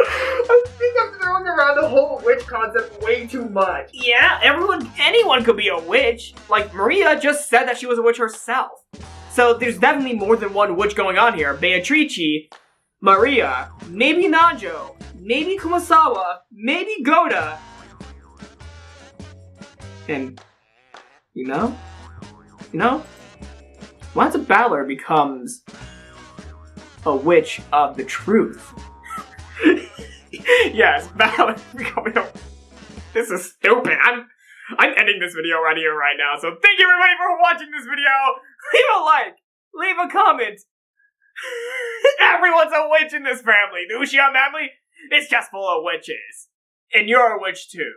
[SPEAKER 2] I think I'm throwing around the whole witch concept way too much. Yeah, anyone could be a witch. Like, Maria just said that she was a witch herself. So there's definitely more than one witch going on here. Beatrice, Maria, maybe Nanjo, maybe Kumasawa, maybe Goda. And, once a Balor becomes a witch of the truth. Yes, Balor becoming a... This is stupid. I'm ending this video right here, right now. So thank you everybody for watching this video. Leave a like. Leave a comment. Everyone's a witch in this family. The Uchiha family is just full of witches. And you're a witch too.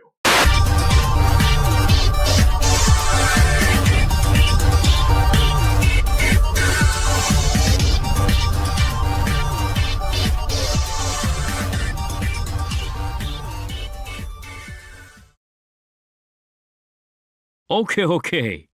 [SPEAKER 11] Okay.